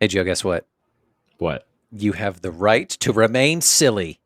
Hey, Joe, guess what? What? You have the right to remain silly.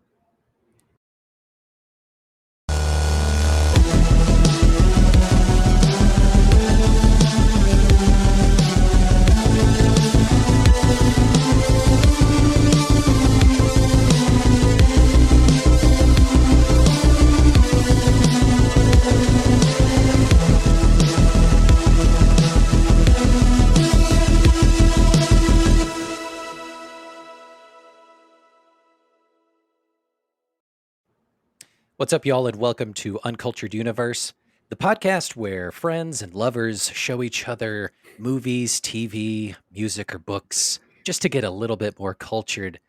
What's up, y'all, and welcome to Uncultured Universe, the podcast where friends and lovers show each other movies, TV, music, or books just to get a little bit more cultured.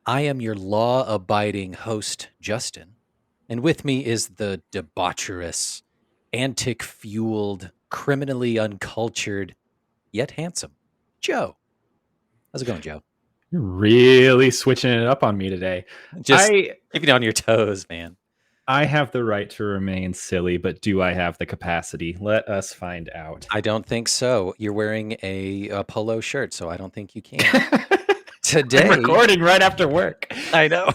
I am your law-abiding host, Justin, and with me is the debaucherous, antic-fueled, criminally uncultured, yet handsome, Joe. How's it going, Joe? You're really switching it up on me today. Just keep it on your toes, man. I have the right to remain silly, but do I have the capacity? Let us find out. I don't think so. You're wearing a polo shirt, so I don't think you can. Today, I'm recording right after work. I know.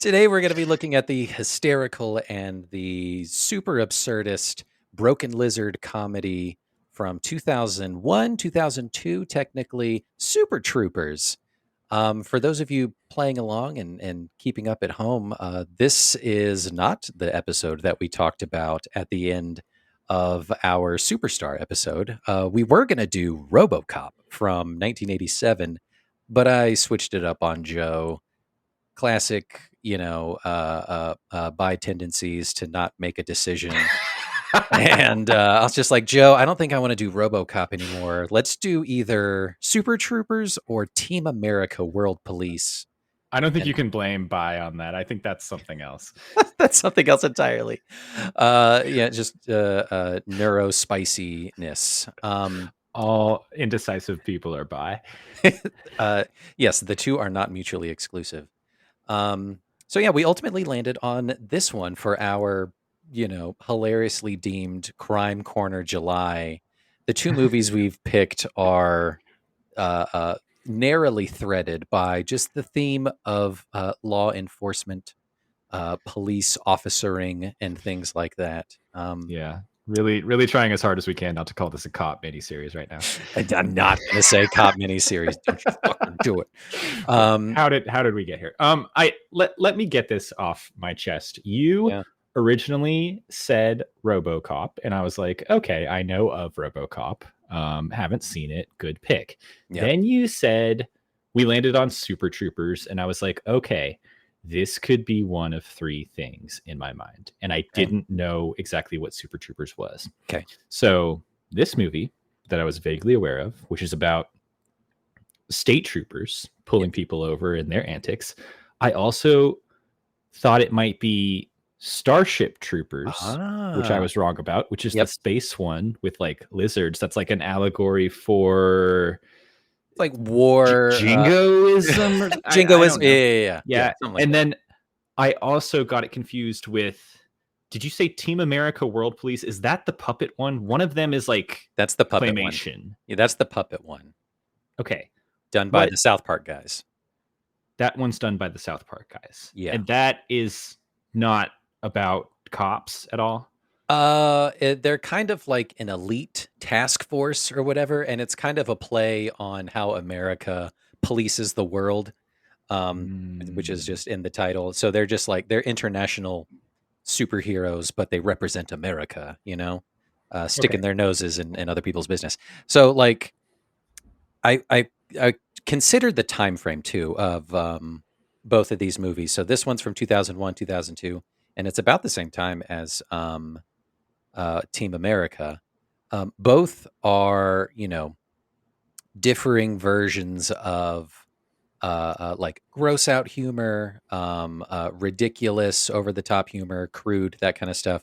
Today, we're going to be looking at the hysterical and the super absurdist Broken Lizard comedy from 2001, 2002, technically, Super Troopers. For those of you playing along and keeping up at home, this is not the episode that we talked about at the end of our Superstar episode. We were going to do Robocop from 1987, but I switched it up on Joe. Classic, by tendencies to not make a decision. And I was just like, Joe, I don't think I want to do Robocop anymore. Let's do either Super Troopers or Team America World Police. I don't think you can blame Bi on that. I think that's something else. That's something else entirely. Just neurospiciness. All indecisive people are Bi. Yes, the two are not mutually exclusive. We ultimately landed on this one for our hilariously deemed Crime Corner July. The two movies we've picked are narrowly threaded by just the theme of law enforcement, police officering, and things like that. Yeah, really trying as hard as we can not to call this a cop miniseries right now. I'm not going to say cop miniseries. Don't you fucking do it. How did we get here? Let me get this off my chest. You originally said RoboCop, and I was like, okay, I know of RoboCop. Haven't seen it. Good pick. Yep. Then you said we landed on Super Troopers, and I was like, okay, this could be one of three things in my mind. And I didn't know exactly what Super Troopers was. Okay. So this movie that I was vaguely aware of, which is about state troopers pulling people over in their antics. I also thought it might be Starship Troopers, which I was wrong about, which is the space one with like lizards. That's like an allegory for like war jingoism. Jingoism. Yeah. And then I also got it confused with, did you say Team America World Police? Is that the puppet one? One of them is like that's the puppet claymation. One. Yeah, that's the puppet one. Okay. Done by the South Park guys. That one's done by the South Park guys. Yeah. And that is not about cops at all. They're kind of like an elite task force or whatever, and it's kind of a play on how America polices the world, which is just in the title. So they're just like, they're international superheroes, but they represent America, sticking their noses in other people's business. So like, I considered the time frame too of both of these movies. So this one's from 2001, 2002, and it's about the same time as Team America. Both are, differing versions of like gross out humor, ridiculous, over the top humor, crude, that kind of stuff.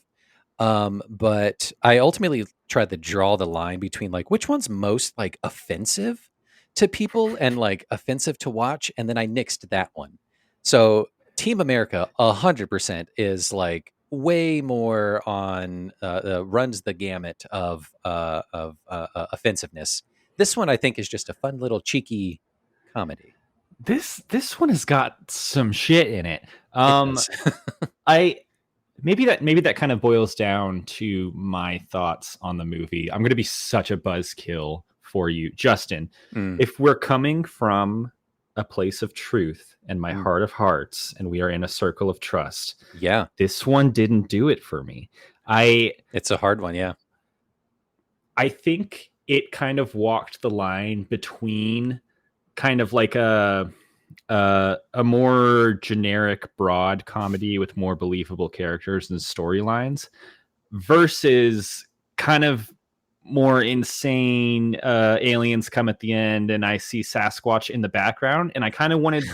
But I ultimately tried to draw the line between like which one's most like offensive to people and like offensive to watch, and then I nixed that one. So Team America 100% is like way more on runs the gamut of offensiveness This one I think is just a fun little cheeky comedy. This one has got some shit in it. It does. I maybe that kind of boils down to my thoughts on the movie. I'm going to be such a buzzkill for you, Justin. If we're coming from a place of truth and my heart of hearts, and we are in a circle of trust, yeah, this one didn't do it for me. It's a hard one. Yeah, I think it kind of walked the line between kind of like a more generic, broad comedy with more believable characters and storylines versus kind of more insane aliens come at the end and I see Sasquatch in the background, and I kind of wanted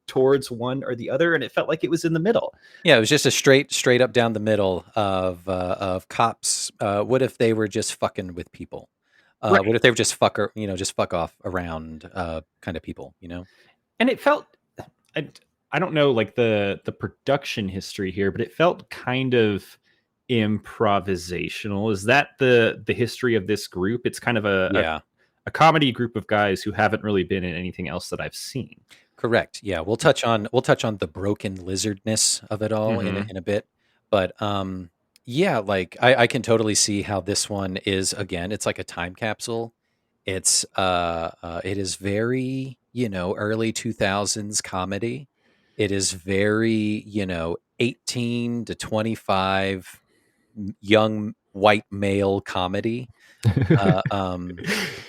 towards one or the other, and it felt like it was in the middle. Yeah, it was just a straight up down the middle of cops. What if they were just fucking with people? Right. What if they were just fuck off around kind of people, And it felt, I don't know, like the production history here, but it felt kind of improvisational. Is that the history of this group? It's kind of a comedy group of guys who haven't really been in anything else that I've seen. Correct. Yeah, we'll touch on the broken lizardness of it all in a bit, but yeah, like I can totally see how this one is, again, it's like a time capsule. It's it is very, early 2000s comedy. It is very, 18 to 25 young white male comedy,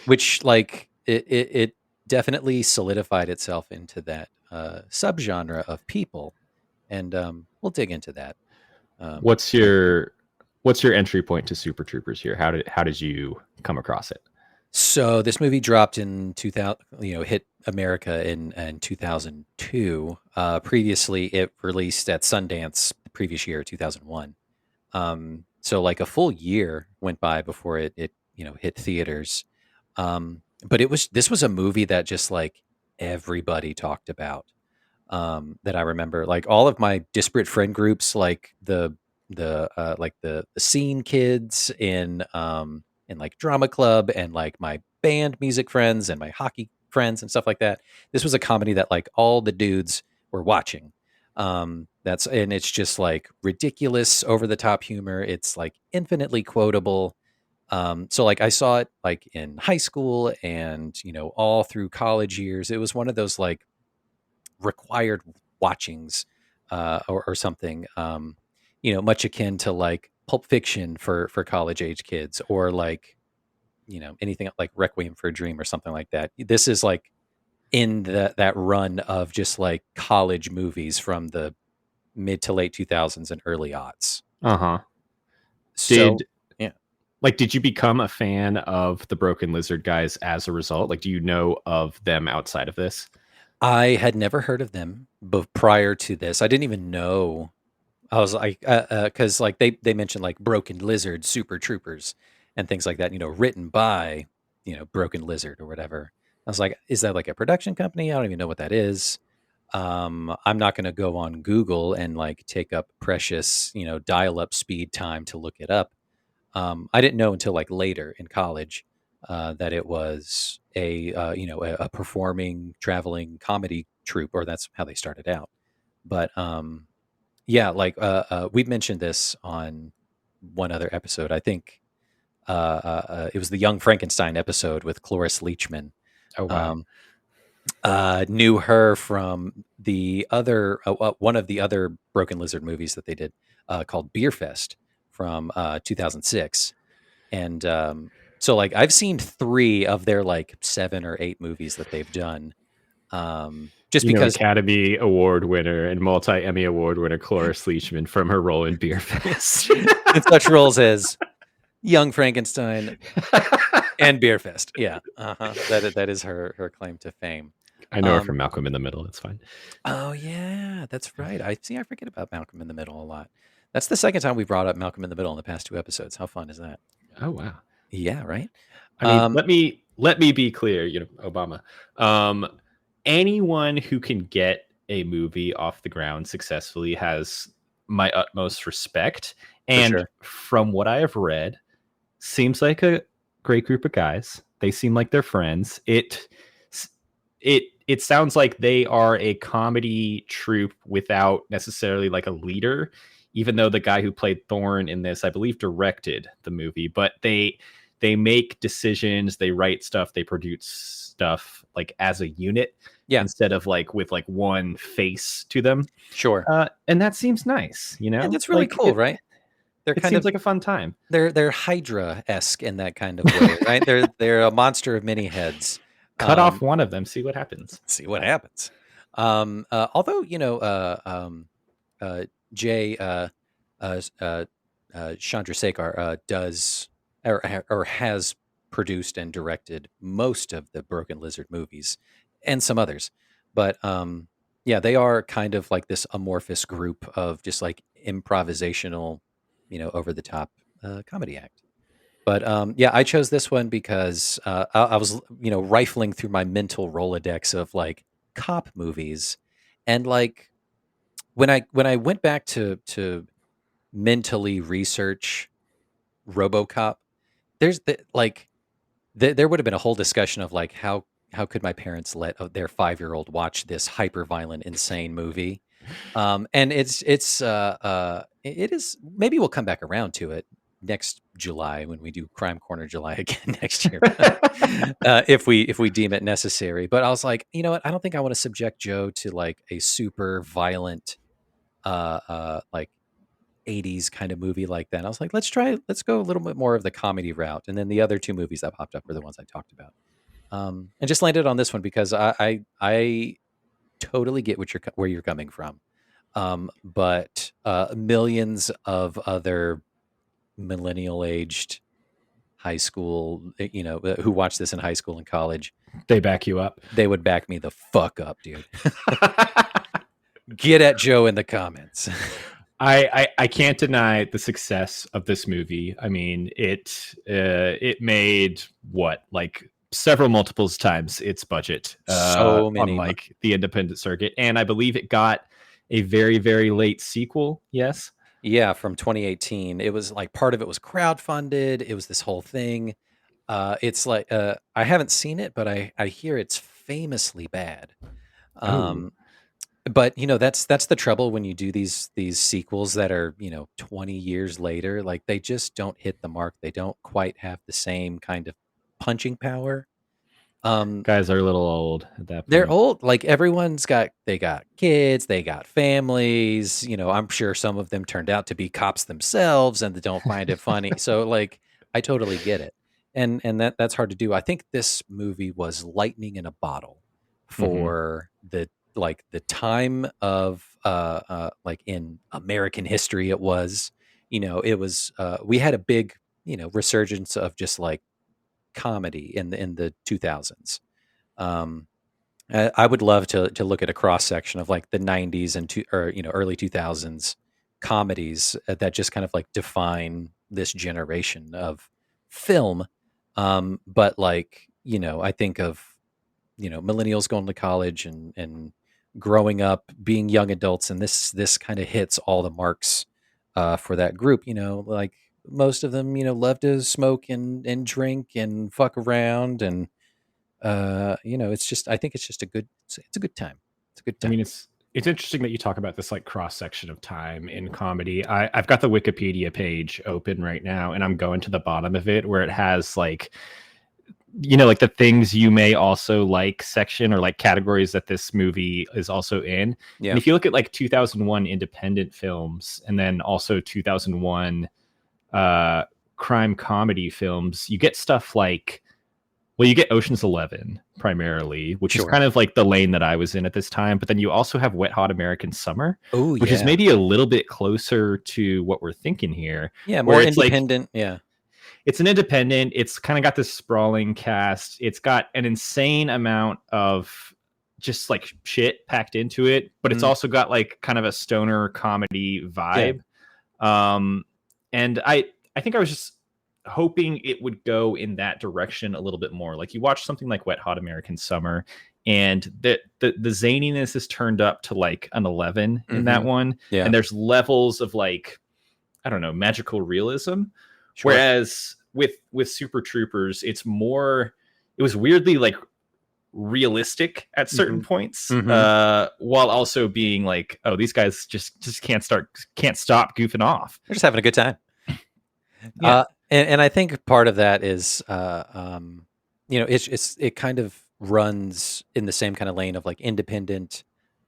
which like it definitely solidified itself into that subgenre of people, and we'll dig into that. What's your entry point to Super Troopers here? How did you come across it? So this movie dropped in 2000, hit America in 2002. Previously, it released at Sundance the previous year, 2001. So like a full year went by before it hit theaters. But this was a movie that just like everybody talked about. That I remember, like all of my disparate friend groups, like the scene kids in like drama club, and like my band music friends and my hockey friends and stuff like that. This was a comedy that like all the dudes were watching. And it's just like ridiculous, over the top humor. It's like infinitely quotable. So like I saw it like in high school and all through college years. It was one of those like required watchings or something. Much akin to like Pulp Fiction for college age kids, or like anything like Requiem for a Dream or something like that. This is like in that run of just like college movies from the mid to late 2000s and early aughts. So yeah, like, did you become a fan of the Broken Lizard guys as a result? Like, do you know of them outside of this? I had never heard of them, but prior to this, I didn't even know. I was like, because like they mentioned like Broken Lizard, Super Troopers, and things like that. Written by Broken Lizard or whatever. I was like, is that like a production company? I don't even know what that is. I'm not going to go on Google and like take up precious dial-up speed time to look it up. I didn't know until like later in college that it was a performing traveling comedy troupe, or that's how they started out. But yeah, like we mentioned this on one other episode. I think it was the Young Frankenstein episode with Cloris Leachman. Oh wow. Knew her from the other one of the other Broken Lizard movies that they did called Beer Fest from 2006. And so like I've seen 3 of their like 7 or 8 movies that they've done. Just because Academy Award winner and multi-Emmy Award winner Cloris Leachman from her role in Beer Fest. in such roles as Young Frankenstein and Beer Fest. Yeah. That is her claim to fame. I know her from Malcolm in the Middle. It's fine. Oh yeah, that's right. I forget about Malcolm in the Middle a lot. That's the second time we brought up Malcolm in the Middle in the past 2 episodes. How fun is that? Oh wow. Yeah, right. I mean, let me be clear, Obama. Anyone who can get a movie off the ground successfully has my utmost respect. And from what I have read, seems like a great group of guys. They seem like they're friends. It sounds like they are a comedy troupe without necessarily like a leader, even though the guy who played Thorne in this, I believe, directed the movie. But they make decisions, they write stuff, they produce stuff like as a unit, instead of like with like one face to them. Sure. And that seems nice, you know? And that's really like, cool, right? It seems like a fun time. They're Hydra-esque in that kind of way, right? They're a monster of many heads. Cut off one of them, see what happens. See what happens. Although, you know, Jay Chandrasekhar does or has produced and directed most of the Broken Lizard movies and some others. But yeah, they are kind of like this amorphous group of just like improvisational, you know, over the top comedy act. But yeah, I chose this one because I was, you know, rifling through my mental Rolodex of like cop movies, and like when I went back to mentally research RoboCop, there would have been a whole discussion of like how could my parents let their 5-year-old watch this hyper violent, insane movie, and it is, maybe we'll come back around to it next July when we do Crime Corner July again next year, if we deem it necessary. But I was like, you know what? I don't think I want to subject Joe to like a super violent, like 80s kind of movie like that. I was like, let's go a little bit more of the comedy route. And then the other two movies that popped up were the ones I talked about. And just landed on this one because I totally get where you're coming from. But millions of other millennial aged high school, you know, who watch this in high school and college, they back you up. They would back me the fuck up, dude. Get at Joe in the comments. I can't deny the success of this movie. I mean, it made what, like several multiples times its budget, so many, on like the independent circuit, and I believe it got a very, very late sequel. Yes. Yeah, from 2018. It was like part of it was crowdfunded. It was this whole thing. It's like I haven't seen it, but I hear it's famously bad. But you know, that's the trouble when you do these sequels that are, you know, 20 years later. Like they just don't hit the mark. They don't quite have the same kind of punching power. Guys are a little old at that point. They're old. Like they got kids, they got families. You know, I'm sure some of them turned out to be cops themselves and they don't find it funny. So like, I totally get it, and that's hard to do. I think this movie was lightning in a bottle for the time of like in American history. It was, you know, it was we had a big, you know, resurgence of just like comedy in the 2000s. I would love to look at a cross section of like the 90s or you know, early 2000s comedies that just kind of like define this generation of film. But like, you know, I think of, you know, millennials going to college and growing up, being young adults, and this kind of hits all the marks for that group. You know, like most of them, you know, love to smoke and drink and fuck around, and you know, it's just, I think it's just it's a good time. It's a good time. I mean, it's interesting that you talk about this like cross section of time in comedy. I've got the Wikipedia page open right now, and I'm going to the bottom of it where it has like, you know, like the things you may also like section, or like categories that this movie is also in. Yeah. And if you look at like 2001 independent films, and then also 2001 crime comedy films, you get stuff like, well, you get Ocean's 11 primarily, which is kind of like the lane that I was in at this time. But then you also have Wet Hot American Summer, which is maybe a little bit closer to what we're thinking here. Yeah, more independent. Like, it's an independent. It's kind of got this sprawling cast. It's got an insane amount of just like shit packed into it, but it's also got like kind of a stoner comedy vibe. And I think I was just hoping it would go in that direction a little bit more. Like you watch something like Wet Hot American Summer, and the zaniness is turned up to like an 11 in that one. Yeah. And there's levels of like, I don't know, magical realism. Whereas with Super Troopers, it's more was weirdly like realistic at certain Mm-hmm. points, Mm-hmm. while also being like, oh, these guys just can't stop goofing off. They're just having a good time. Yeah. And I think part of that is, it kind of runs in the same kind of lane of like independent,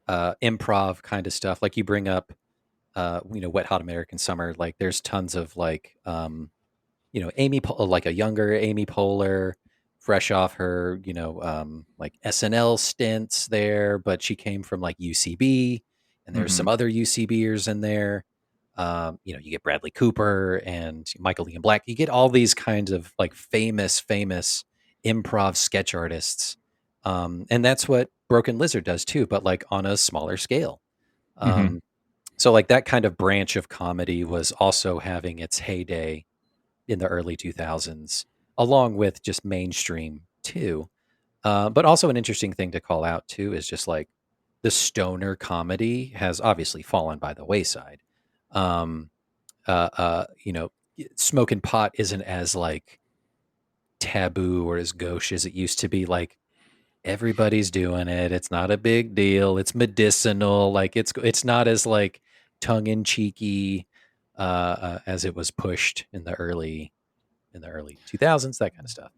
improv kind of stuff. Like you bring up, Wet Hot American Summer. Like there's tons of like, like a younger Amy Poehler, fresh off her, like SNL stints there, but she came from like UCB, and there's some other UCBers in there. You get Bradley Cooper and Michael Ian Black. You get all these kinds of like famous improv sketch artists. And that's what Broken Lizard does too, but like on a smaller scale. Mm-hmm. So like that kind of branch of comedy was also having its heyday in the early 2000s, along with just mainstream too. But also an interesting thing to call out too is just like the stoner comedy has obviously fallen by the wayside. Um, Smoking pot isn't as like taboo or as gauche as it used to be. Like everybody's doing it. It's not a big deal. It's medicinal. Like it's not as like tongue in cheeky as it was pushed in the early 2000s, that kind of stuff.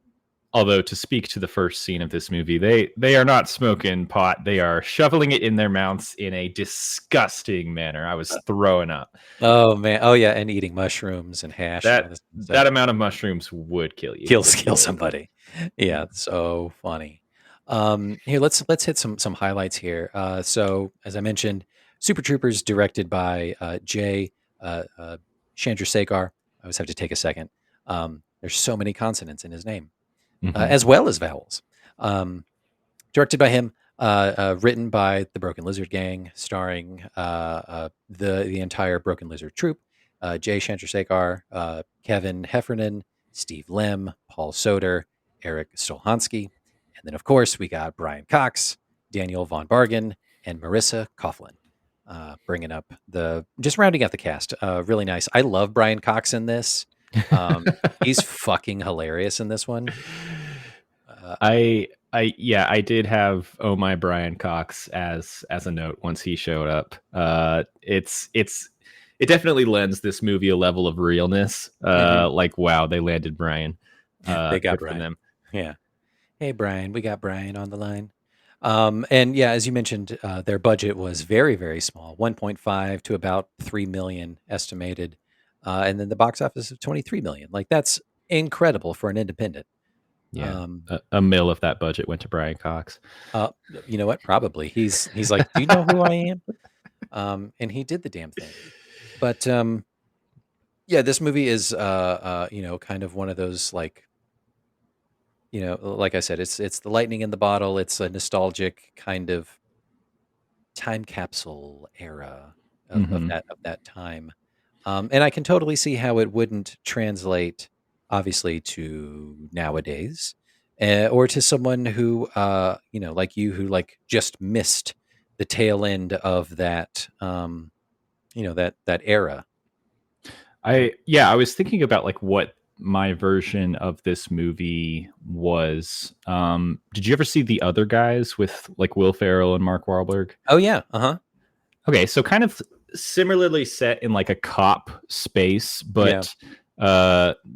Although, to speak to the first scene of this movie, they are not smoking pot. They are shoveling it in their mouths in a disgusting manner. I was throwing up. Oh man. Oh yeah, and eating mushrooms and hash and all this stuff. That amount of mushrooms would kill you. Kill somebody. Yeah, it's so funny. Here, let's hit some highlights here. So as I mentioned, Super Troopers directed by Jay Chandrasekhar. I always have to take a second. There's so many consonants in his name, as well as vowels. Directed by him, written by the Broken Lizard Gang, starring the entire Broken Lizard troupe: Jay Chandrasekhar, Kevin Heffernan, Steve Lim, Paul Soder, Eric Stolhansky, and then of course we got Brian Cox, Daniel Von Bargen, and Marissa Coughlin. Bringing up just rounding out the cast. Really nice. I love Brian Cox in this. He's fucking hilarious in this one. I did have "Oh My Brian Cox" as a note once he showed up. It definitely lends this movie a level of realness. Like, wow, they landed Brian. They got good Brian. for them. Yeah. Hey Brian, we got Brian on the line. And yeah, as you mentioned, their budget was very, very small, 1.5 to about 3 million estimated. And then the box office of 23 million. Like that's incredible for an independent. Yeah, a mil of that budget went to Brian Cox. You know what? Probably he's like, do you know who I am? And he did the damn thing. But yeah, this movie is kind of one of those like, like I said, it's the lightning in the bottle. It's a nostalgic kind of time capsule era of that time. And I can totally see how it wouldn't translate, obviously, to nowadays, or to someone who, like you, who like just missed the tail end of that, that era. I was thinking about like what my version of this movie was. Did you ever see The Other Guys with like Will Ferrell and Mark Wahlberg? Oh yeah, uh-huh. Okay, so kind of similarly set in like a cop space, but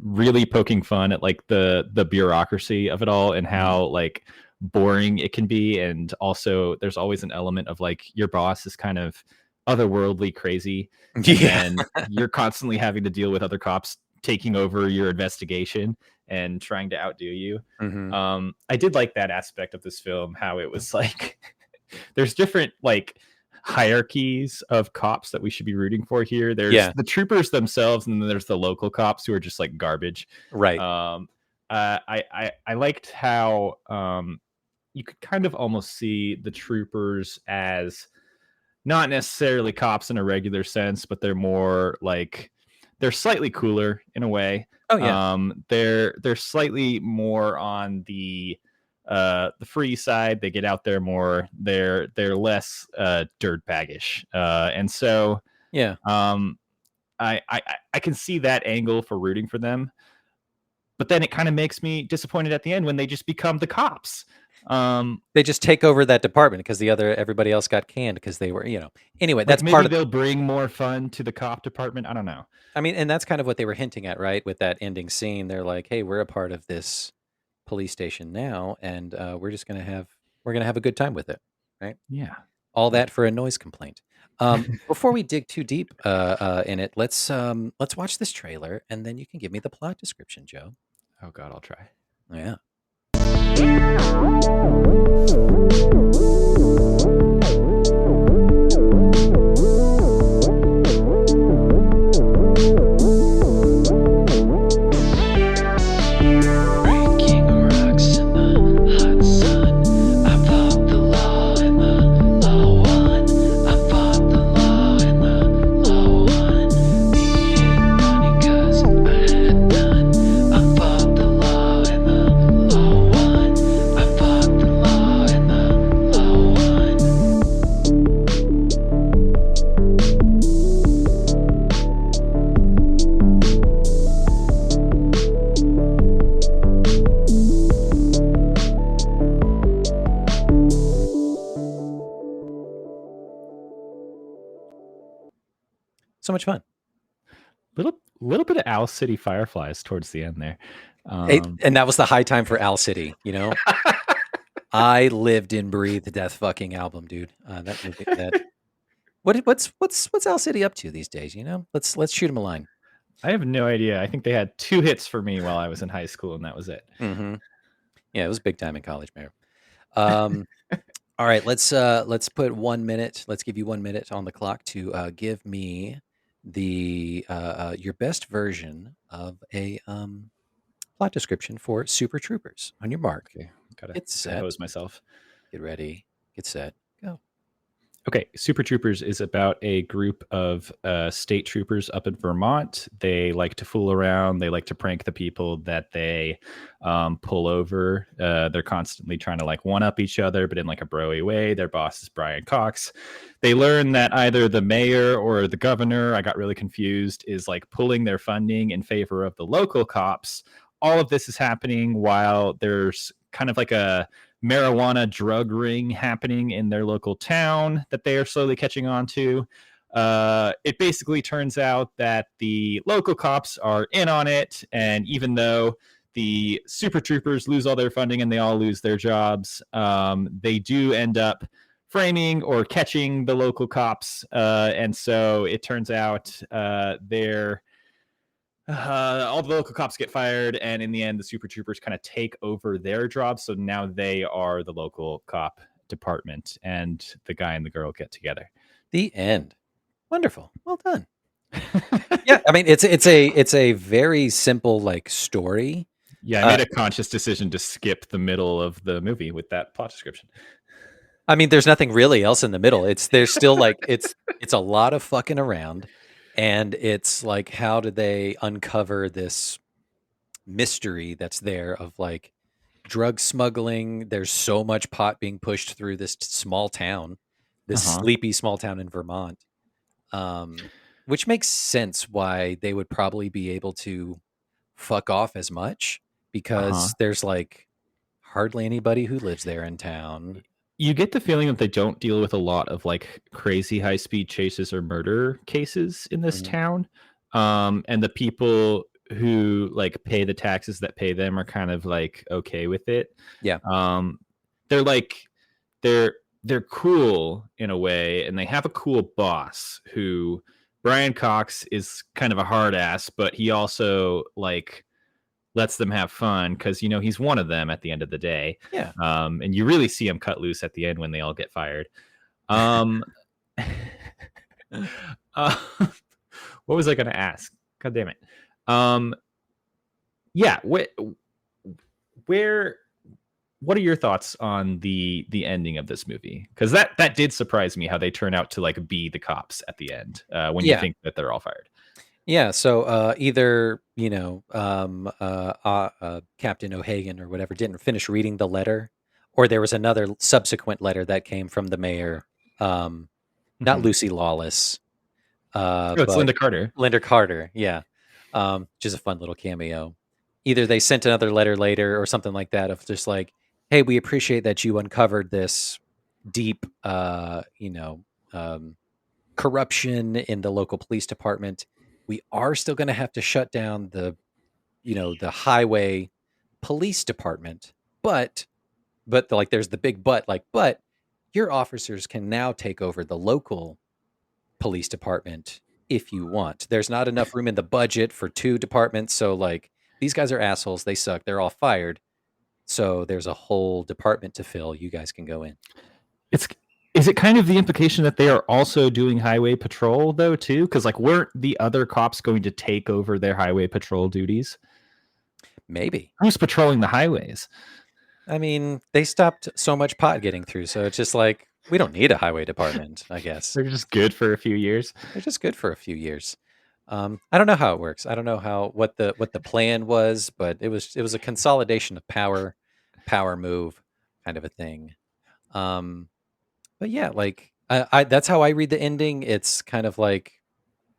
really poking fun at like the bureaucracy of it all and how like boring it can be, and also there's always an element of like your boss is kind of otherworldly crazy, and then you're constantly having to deal with other cops taking over your investigation and trying to outdo you. I did like that aspect of this film, how it was like there's different like hierarchies of cops that we should be rooting for here. There's the troopers themselves, and then there's the local cops who are just like garbage. Right. I liked how you could kind of almost see the troopers as not necessarily cops in a regular sense, but they're more like they're slightly cooler in a way. Oh yeah. They're slightly more on the free side. They get out there more. They're less dirtbaggish, and so yeah. I can see that angle for rooting for them. but then it kind of makes me disappointed at the end when they just become the cops. They just take over that department because everybody else got canned because they were, anyway, that's maybe part of they'll bring more fun to the cop department. I don't know. I mean, and that's kind of what they were hinting at, right? With that ending scene, they're like, "Hey, we're a part of this police station now, and we're gonna have a good time with it, right?" Yeah. All that for a noise complaint. Before we dig too deep in it, let's watch this trailer, and then you can give me the plot description, Joe. Oh God, I'll try. Yeah. So much fun. Little bit of Owl City Fireflies towards the end there. And that was the high time for Owl City, I lived and breathed Death fucking album, dude. That movie, what's Owl City up to these days? Let's shoot him a line. I have no idea. I think they had 2 hits for me while I was in high school, and that was it. Mm-hmm. Yeah, it was big time in college, Mayor. All right, let's put 1 minute. Let's give you 1 minute on the clock to give me the your best version of a plot description for Super Troopers. On your mark, Okay, get set. Hose myself. Get ready. Get set. Go. Okay, Super Troopers is about a group of state troopers up in Vermont. They like to fool around. They like to prank the people that they pull over. They're constantly trying to one-up each other, but in a bro-y way. Their boss is Brian Cox. They learn that either the mayor or the governor, I got really confused, is pulling their funding in favor of the local cops. All of this is happening while there's kind of a marijuana drug ring happening in their local town that they are slowly catching on to. It basically turns out that the local cops are in on it, and even though the Super Troopers lose all their funding and they all lose their jobs, they do end up framing or catching the local cops, and so it turns out all the local cops get fired, and in the end, the Super Troopers kind of take over their jobs. So now they are the local cop department, and the guy and the girl get together. The end. Wonderful. Well done. Yeah, I mean it's a very simple story. Yeah, I made a conscious decision to skip the middle of the movie with that plot description. I mean, there's nothing really else in the middle. There's still it's a lot of fucking around. And it's how do they uncover this mystery that's there of drug smuggling? There's so much pot being pushed through this small town, this sleepy small town in Vermont, which makes sense why they would probably be able to fuck off as much because there's hardly anybody who lives there in town. You get the feeling that they don't deal with a lot of crazy high-speed chases or murder cases in this town. And the people who pay the taxes that pay them are kind of okay with it. Yeah. They're cool in a way, and they have a cool boss who Brian Cox is kind of a hard ass, but he also lets them have fun because he's one of them at the end of the day. Yeah. And you really see him cut loose at the end when they all get fired. What was I going to ask? God damn it. Yeah. What are your thoughts on the ending of this movie? Because that did surprise me how they turn out to be the cops at the end when you think that they're all fired. Yeah, so either Captain O'Hagan or whatever didn't finish reading the letter, or there was another subsequent letter that came from the mayor, not Lucy Lawless. It's Linda Carter. Linda Carter, yeah, which is a fun little cameo. either they sent another letter later or something like that of just like, hey, we appreciate that you uncovered this deep, corruption in the local police department. We are still going to have to shut down the highway police department, but like there's the big but your officers can now take over the local police department if you want. There's not enough room in the budget for 2 departments, so like these guys are assholes, they suck, they're all fired. So there's a whole department to fill. You guys can go in. Is it kind of the implication that they are also doing highway patrol though too? Because like weren't the other cops going to take over their highway patrol duties? Maybe. Who's patrolling the highways? I mean, they stopped so much pot getting through, so it's just like we don't need a highway department, I guess. They're just good for a few years. They're just good for a few years. I don't know how it works. I don't know what the plan was, but it was a consolidation of power move kind of a thing. But yeah, like I that's how I read the ending. It's kind of like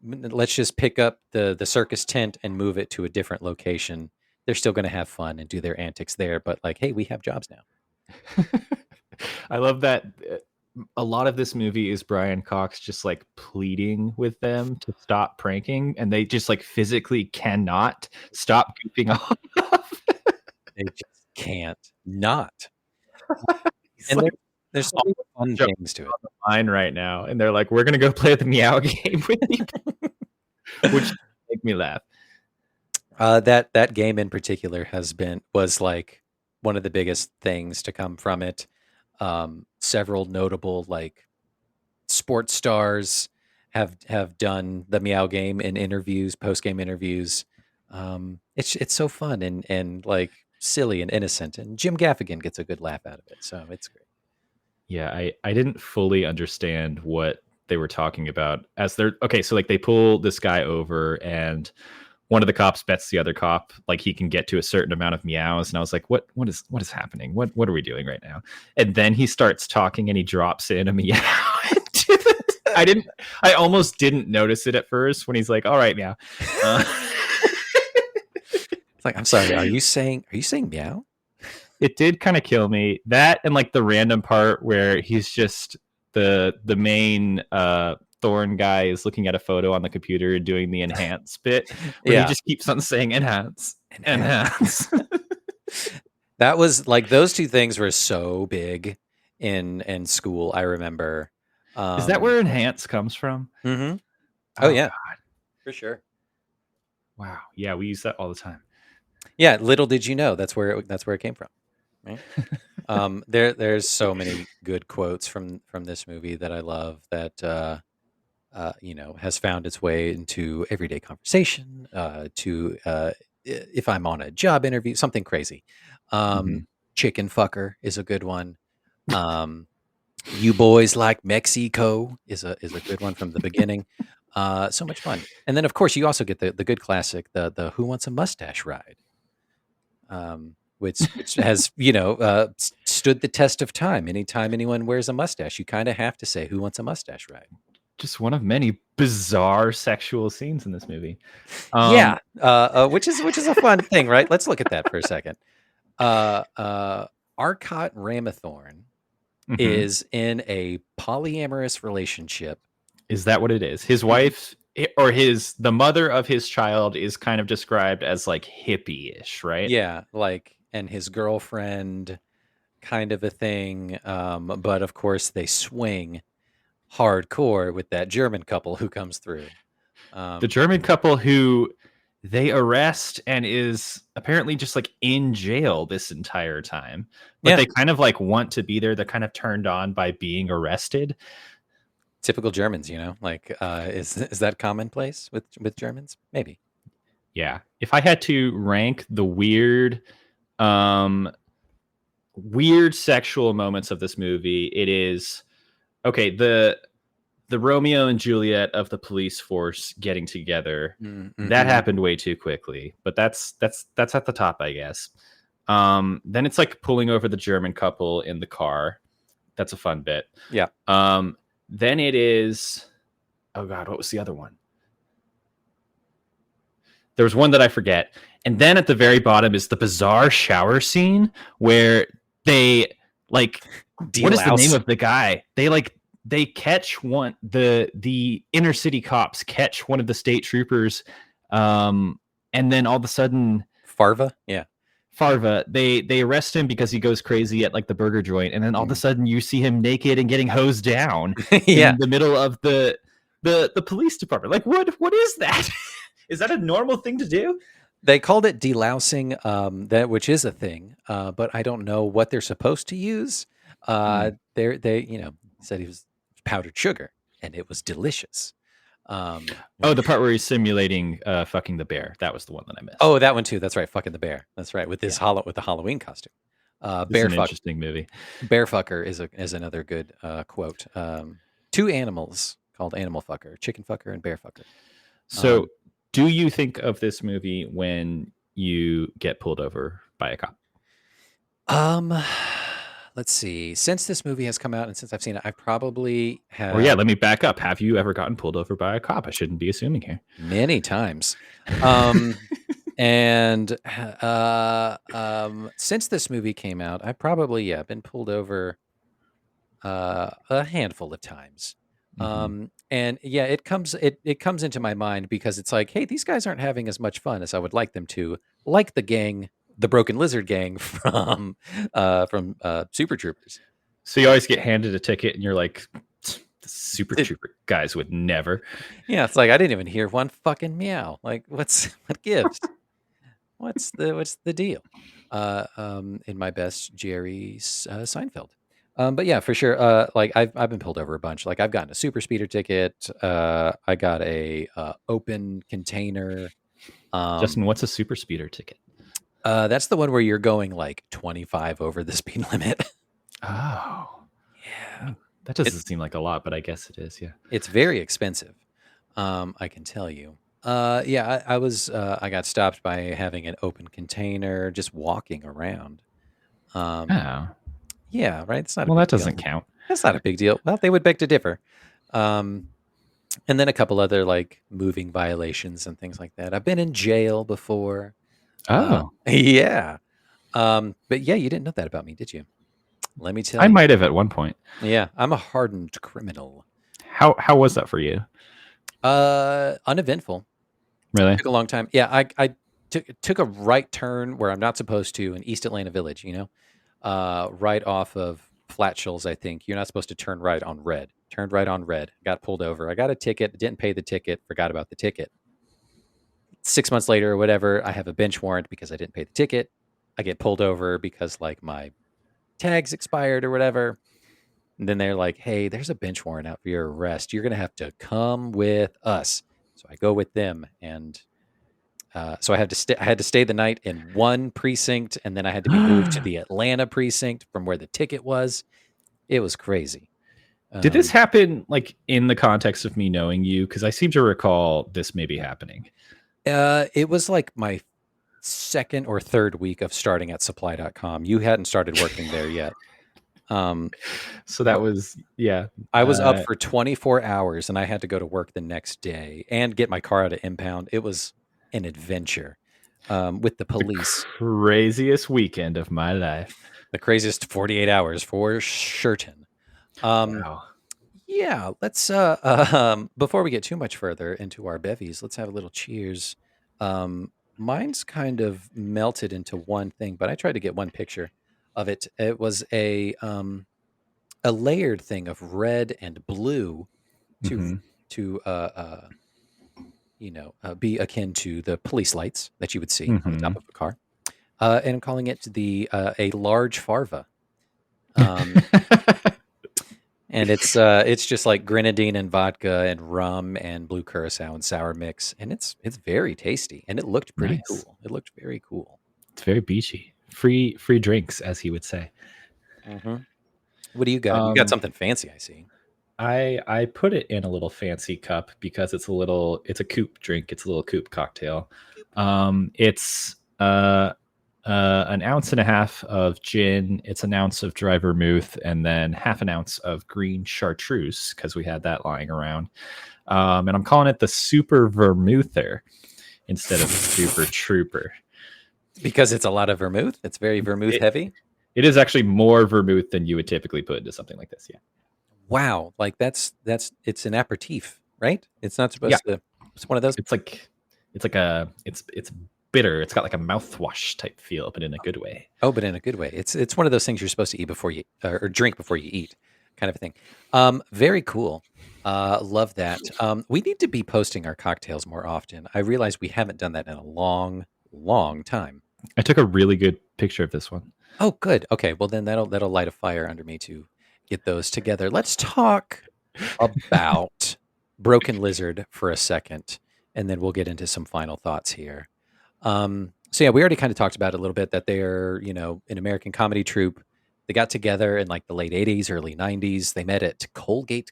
let's just pick up the circus tent and move it to a different location. They're still going to have fun and do their antics there, but like, hey, we have jobs now. I love that a lot of this movie is Brian Cox just like pleading with them to stop pranking, and they just like physically cannot stop goofing off. They just can't not. And like, there's so many fun things to it. On the line right now, and they're like, "We're gonna go play the meow game with you," which make me laugh. That game in particular was like one of the biggest things to come from it. Several notable like sports stars have done the meow game in interviews, post game interviews. It's so fun and like silly and innocent, and Jim Gaffigan gets a good laugh out of it, so it's great. Yeah, I didn't fully understand what they were talking about as they're okay. So like they pull this guy over, and one of the cops bets the other cop like he can get to a certain amount of meows, and I was like, what is happening? What are we doing right now? And then he starts talking, and he drops in a meow. I almost didn't notice it at first when he's like, all right, meow. It's like, I'm sorry, are you saying meow? It did kind of kill me. That and like the random part where he's just the main Thorn guy is looking at a photo on the computer and doing the enhance bit where he just keeps on saying enhance. That was like those two things were so big in school, I remember. Is that where enhance comes from? Mm-hmm. Oh yeah, God. For sure. Wow. Yeah, we use that all the time. Yeah, little did you know that's where it came from. Right? There's so many good quotes from this movie that I love that has found its way into everyday conversation. If I'm on a job interview, something crazy. Chicken fucker is a good one. You boys like Mexico is a good one from the beginning. So much fun. And then of course you also get the good classic, the Who Wants a Mustache ride. Which has stood the test of time. Anytime anyone wears a mustache, you kind of have to say, "Who wants a mustache ride?" Just one of many bizarre sexual scenes in this movie. Which is a fun thing, right? Let's look at that for a second. Arcot Ramathorn is in a polyamorous relationship. Is that what it is? His wife or the mother of his child is kind of described as like hippie-ish, right? Yeah, like, and his girlfriend kind of a thing. But of course they swing hardcore with that German couple who comes through. The German couple who they arrest and is apparently just like in jail this entire time. But they kind of like want to be there. They're kind of turned on by being arrested. Typical Germans, like is that commonplace with Germans? Maybe. Yeah. If I had to rank the weird sexual moments of this movie, it is okay, the Romeo and Juliet of the police force getting together. That happened way too quickly, but that's at the top, I guess. Then it's like pulling over the German couple in the car. That's a fun bit. Yeah. Then it is, oh God, what was the other one? There was one that I forget. And then at the very bottom is the bizarre shower scene where they like what is the name of the guy? They catch the inner city cops catch one of the state troopers, and then all of a sudden Farva, they arrest him because he goes crazy at like the burger joint, and then all of a sudden you see him naked and getting hosed down in the middle of the police department. Like what is that? Is that a normal thing to do? They called it delousing, that which is a thing, but I don't know what they're supposed to use. They said he was powdered sugar, and it was delicious. The part where he's simulating fucking the bear. That was the one that I missed. Oh, that one too. That's right. Fucking the bear. That's right. With this with the Halloween costume. Bear fucker. Interesting movie. Bear fucker is another good quote. Two animals called animal fucker, chicken fucker, and bear fucker. So, do you think of this movie when you get pulled over by a cop? Let's see. Since this movie has come out and since I've seen it, I probably have. Well, yeah, let me back up. Have you ever gotten pulled over by a cop? I shouldn't be assuming here. Many times. And since this movie came out, I probably been pulled over a handful of times. And yeah, it comes into my mind because it's like, hey, these guys aren't having as much fun as I would like them to, like the gang, the Broken Lizard gang from Super Troopers. So you always get handed a ticket and you're like, the Super Trooper guys would never. Yeah, it's like I didn't even hear one fucking meow. Like what gives? What's the deal? In my best Jerry Seinfeld. But yeah, for sure. Like I've been pulled over a bunch. Like I've gotten a super speeder ticket. I got a open container. Justin, what's a super speeder ticket? That's the one where you're going like 25 over the speed limit. Oh, yeah. That doesn't seem like a lot, but I guess it is. Yeah, it's very expensive. I can tell you. Yeah, I got stopped by having an open container, just walking around. Yeah, right. It's not. Well, that doesn't count. That's not a big deal. Well, they would beg to differ. And then a couple other like moving violations and things like that. I've been in jail before. Oh, yeah. But yeah, you didn't know that about me, did you? Let me tell you. I might have at one point. Yeah, I'm a hardened criminal. How was that for you? Uneventful. Really? It took a long time. Yeah, I took a right turn where I'm not supposed to in East Atlanta Village, right off of Flat Shoals, I think. You're not supposed to turn right on red. Turned right on red. Got pulled over. I got a ticket. Didn't pay the ticket. Forgot about the ticket. 6 months later or whatever, I have a bench warrant because I didn't pay the ticket. I get pulled over because like my tags expired or whatever. And then they're like, hey, there's a bench warrant out for your arrest. You're going to have to come with us. So I go with them. And so I had to stay the night in one precinct. And then I had to be moved to the Atlanta precinct from where the ticket was. It was crazy. Did this happen like in the context of me knowing you? Because I seem to recall this maybe happening. It was like my second or third week of starting at supply.com. You hadn't started working there yet. So that was, yeah. I was up for 24 hours and I had to go to work the next day and get my car out of impound. It was an adventure with the police. The craziest weekend of my life. The craziest 48 hours for certain. Wow. Yeah, let's before we get too much further into our bevies, let's have a little cheers. Mine's kind of melted into one thing, but I tried to get one picture of it. It was a layered thing of red and blue to be akin to the police lights that you would see on the top of a car. And I'm calling it a large farva. And it's just like grenadine and vodka and rum and blue curacao and sour mix, and it's very tasty, and it looked pretty cool. It looked very cool. It's very beachy. Free drinks, as he would say. Mm-hmm. What do you got? You got something fancy, I see. I put it in a little fancy cup because it's a coupe drink. It's a little coupe cocktail. It's an ounce and a half of gin. It's an ounce of dry vermouth, and then half an ounce of green chartreuse because we had that lying around. And I'm calling it the Super Vermouther instead of the Super Trooper. Because it's a lot of vermouth. It's very vermouth heavy. It is actually more vermouth than you would typically put into something like this. Yeah. Wow, like that's it's an aperitif, right? It's not Yeah. supposed to. It's one of those. It's bitter. It's got like a mouthwash type feel, but in a good way. Oh, but in a good way. It's one of those things you're supposed to eat before you or drink before you eat, kind of a thing. Very cool. Love that. We need to be posting our cocktails more often. I realize we haven't done that in a long, long time. I took a really good picture of this one. Oh, good. Okay, well then that'll light a fire under me to get those together. Let's talk about Broken Lizard for a second, and then we'll get into some final thoughts here. So yeah, we already kind of talked about it a little bit that they're, an American comedy troupe. They got together in like the late 80s, early 90s. They met at Colgate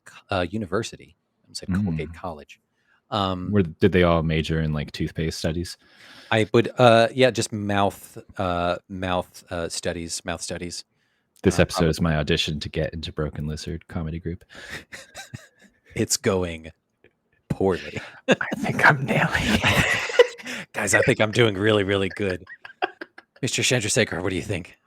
University. I said Colgate College. Where did they all major in like toothpaste studies? I would, just mouth studies. This episode is my audition to get into Broken Lizard comedy group. It's going poorly. I think I'm nailing it. Guys, I think I'm doing really, really good. Mr. Chandrasekhar, what do you think?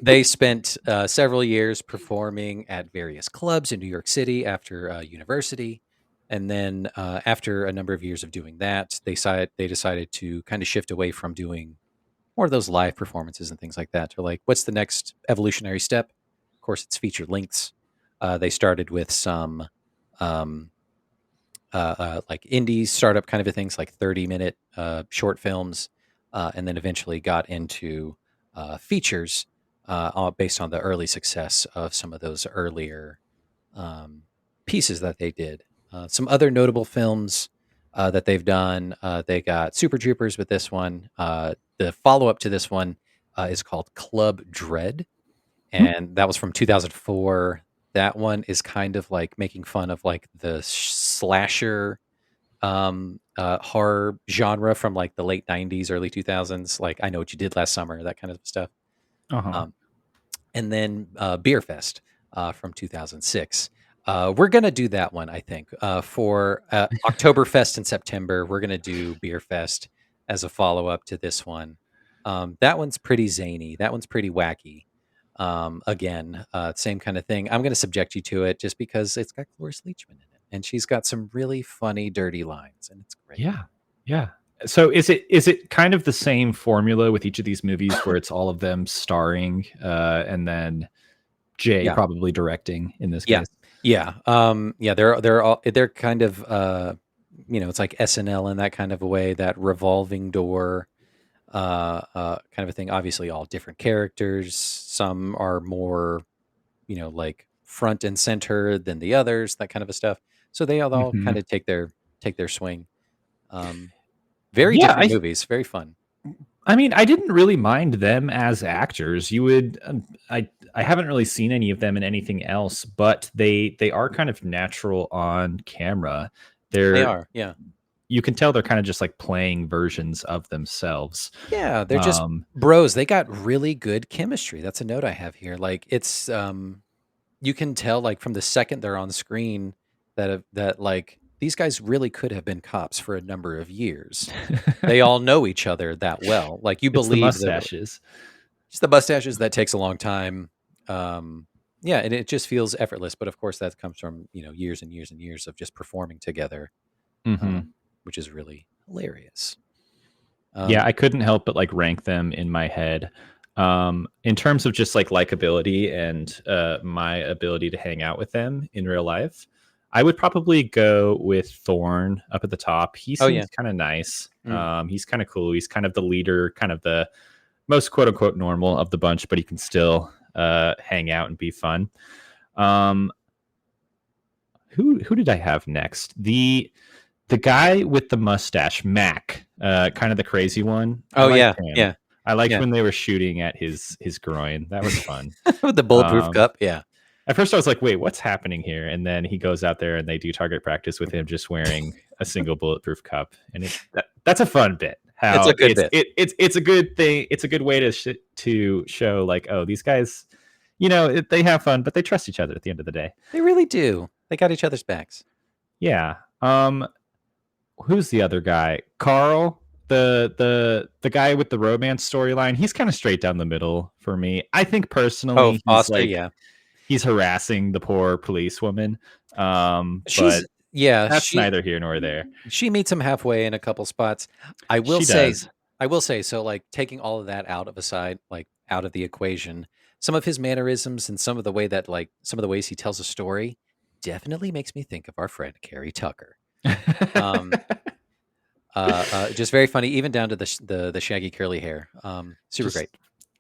They spent several years performing at various clubs in New York City after university. And then after a number of years of doing that, they decided to kind of shift away from doing more of those live performances and things like that. They're like, what's the next evolutionary step? Of course, it's feature lengths. They started with some like indie startup kind of things, like 30-minute short films, and then eventually got into features based on the early success of some of those earlier pieces that they did. Some other notable films that they've done, they got Super Troopers with this one. The follow-up to this one is called Club Dread, and that was from 2004. That one is kind of like making fun of like the slasher horror genre from like the late 90s, early 2000s. Like I Know What You Did Last Summer, that kind of stuff. And then Beer Fest from 2006. We're going to do that one, I think, for Oktoberfest in September. We're going to do Beer Fest as a follow-up to this one. That one's pretty zany. That one's pretty wacky. Again, same kind of thing. I'm going to subject you to it just because it's got Cloris Leachman in it, and she's got some really funny, dirty lines, and it's great. Yeah. So is it kind of the same formula with each of these movies where it's all of them starring, and then Jay probably directing in this case? Yeah. They're kind of it's like SNL in that kind of a way, that revolving door kind of a thing. Obviously all different characters. Some are more, like front and center than the others, that kind of a stuff. So they all kind of take their swing. Very different movies, very fun. I mean, I didn't really mind them as actors. You would, I haven't really seen any of them in anything else, but they are kind of natural on camera. They are, yeah. You can tell they're kind of just like playing versions of themselves. Yeah, they're just bros. They got really good chemistry. That's a note I have here. Like it's, you can tell like from the second they're on screen that like these guys really could have been cops for a number of years. They all know each other that well. Like you believe it's the mustaches. It's the mustaches that takes a long time. Yeah, and it just feels effortless. But of course, that comes from years and years and years of just performing together, which is really hilarious. Yeah, I couldn't help but like rank them in my head. In terms of just like likability and my ability to hang out with them in real life, I would probably go with Thorne up at the top. He seems kind of nice. He's kind of cool. He's kind of the leader, kind of the most quote unquote normal of the bunch, but he can still hang out and be fun. Who did I have next? The guy with the mustache, Mac, kind of the crazy one. Yeah. I liked when they were shooting at his groin. That was fun. With the bulletproof cup, yeah. At first I was like, wait, what's happening here? And then he goes out there and they do target practice with him just wearing a single bulletproof cup. And that's a fun bit. It's a good bit. It's a good thing. It's a good way to show like, oh, these guys, they have fun, but they trust each other at the end of the day. They really do. They got each other's backs. Yeah. Who's the other guy? Carl. the guy with the romance storyline, he's kind of straight down the middle for me. I think Oh, personally, Foster, yeah. he's harassing the poor policewoman. She's But yeah, that's neither here nor there. she meets him halfway in a couple spots. I will She say does. I will say, so like taking all of that out of the equation, some of his mannerisms and some of the ways he tells a story definitely makes me think of our friend Carrie Tucker. Um, just very funny, even down to the shaggy curly hair. Super great.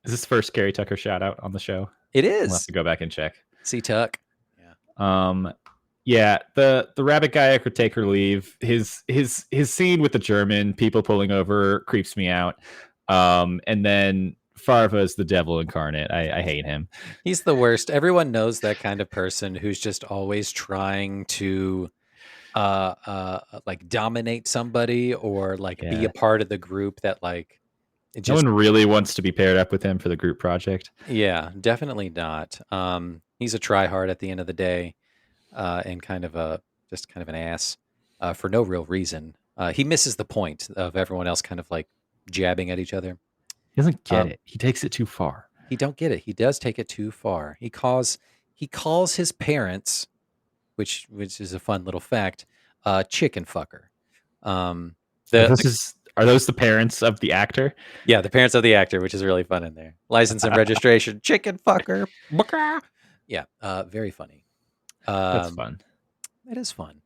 Is this first Gary Tucker shout out on the show? It We'll have is. to go back and check. See Tuck. Yeah. The rabbit guy I could take or leave. His scene with the German people pulling over creeps me out. And then Farva is the devil incarnate. I hate him. He's the worst. Everyone knows that kind of person who's just always trying to like dominate somebody or like be a part of the group that like no one really wants to be paired up with him for the group project. Yeah, definitely not. He's a tryhard at the end of the day, and kind of an ass for no real reason. He misses the point of everyone else kind of like jabbing at each other. He doesn't get it. He takes it too far. He don't get it. He does take it too far. He calls his parents, which is a fun little fact, chicken fucker. Are those the parents of the actor? Yeah, the parents of the actor, which is really fun in there. License and registration, chicken fucker. Yeah, very funny. That's fun. It is fun.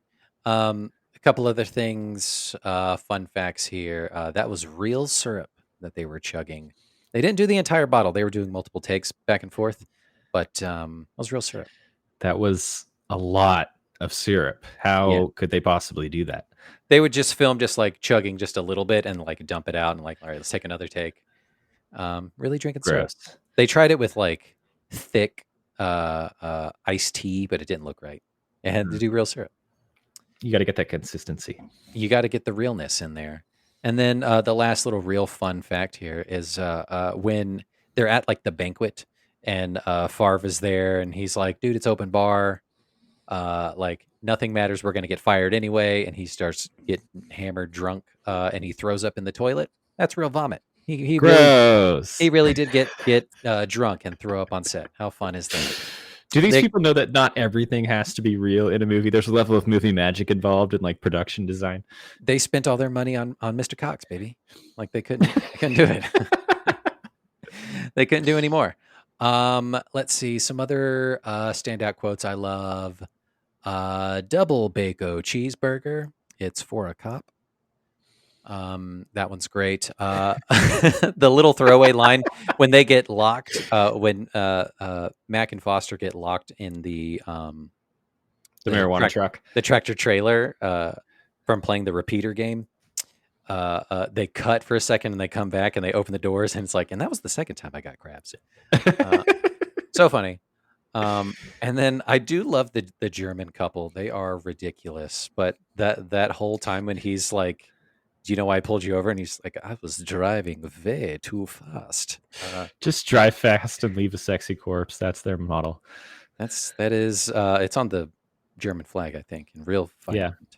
A couple other things, fun facts here. That was real syrup that they were chugging. They didn't do the entire bottle. They were doing multiple takes back and forth, but it was real syrup. That was a lot of syrup. How could they possibly do that? They would just film just like chugging just a little bit and like dump it out and like, all right, let's take another take. Really drinking syrup. They tried it with like thick iced tea, but it didn't look right. It had to do real syrup. You got to get that consistency. You got to get the realness in there. And then the last little real fun fact here is when they're at like the banquet and Favre is there and he's like, dude, it's open bar. Like nothing matters. We're going to get fired anyway. And he starts getting hammered drunk and he throws up in the toilet. That's real vomit. He really did get drunk and throw up on set. How fun is that? Do these people know that not everything has to be real in a movie? There's a level of movie magic involved in like production design. They spent all their money on Mr. Cox, baby. Like they couldn't do it. They couldn't do any more. Let's see some other standout quotes I love. Double Bacon cheeseburger. It's for a cop. That one's great. The little throwaway line when they get locked, when Mac and Foster get locked in the marijuana truck, the tractor trailer, from playing the repeater game. They cut for a second and they come back and they open the doors and it's like, and that was the second time I got crabs. So funny. And then I do love the German couple. They are ridiculous, but that whole time when he's like, do you know why I pulled you over? And he's like, I was driving way too fast. Just drive fast and leave a sexy corpse. That's their model. It's on the German flag, I think, in real fine print.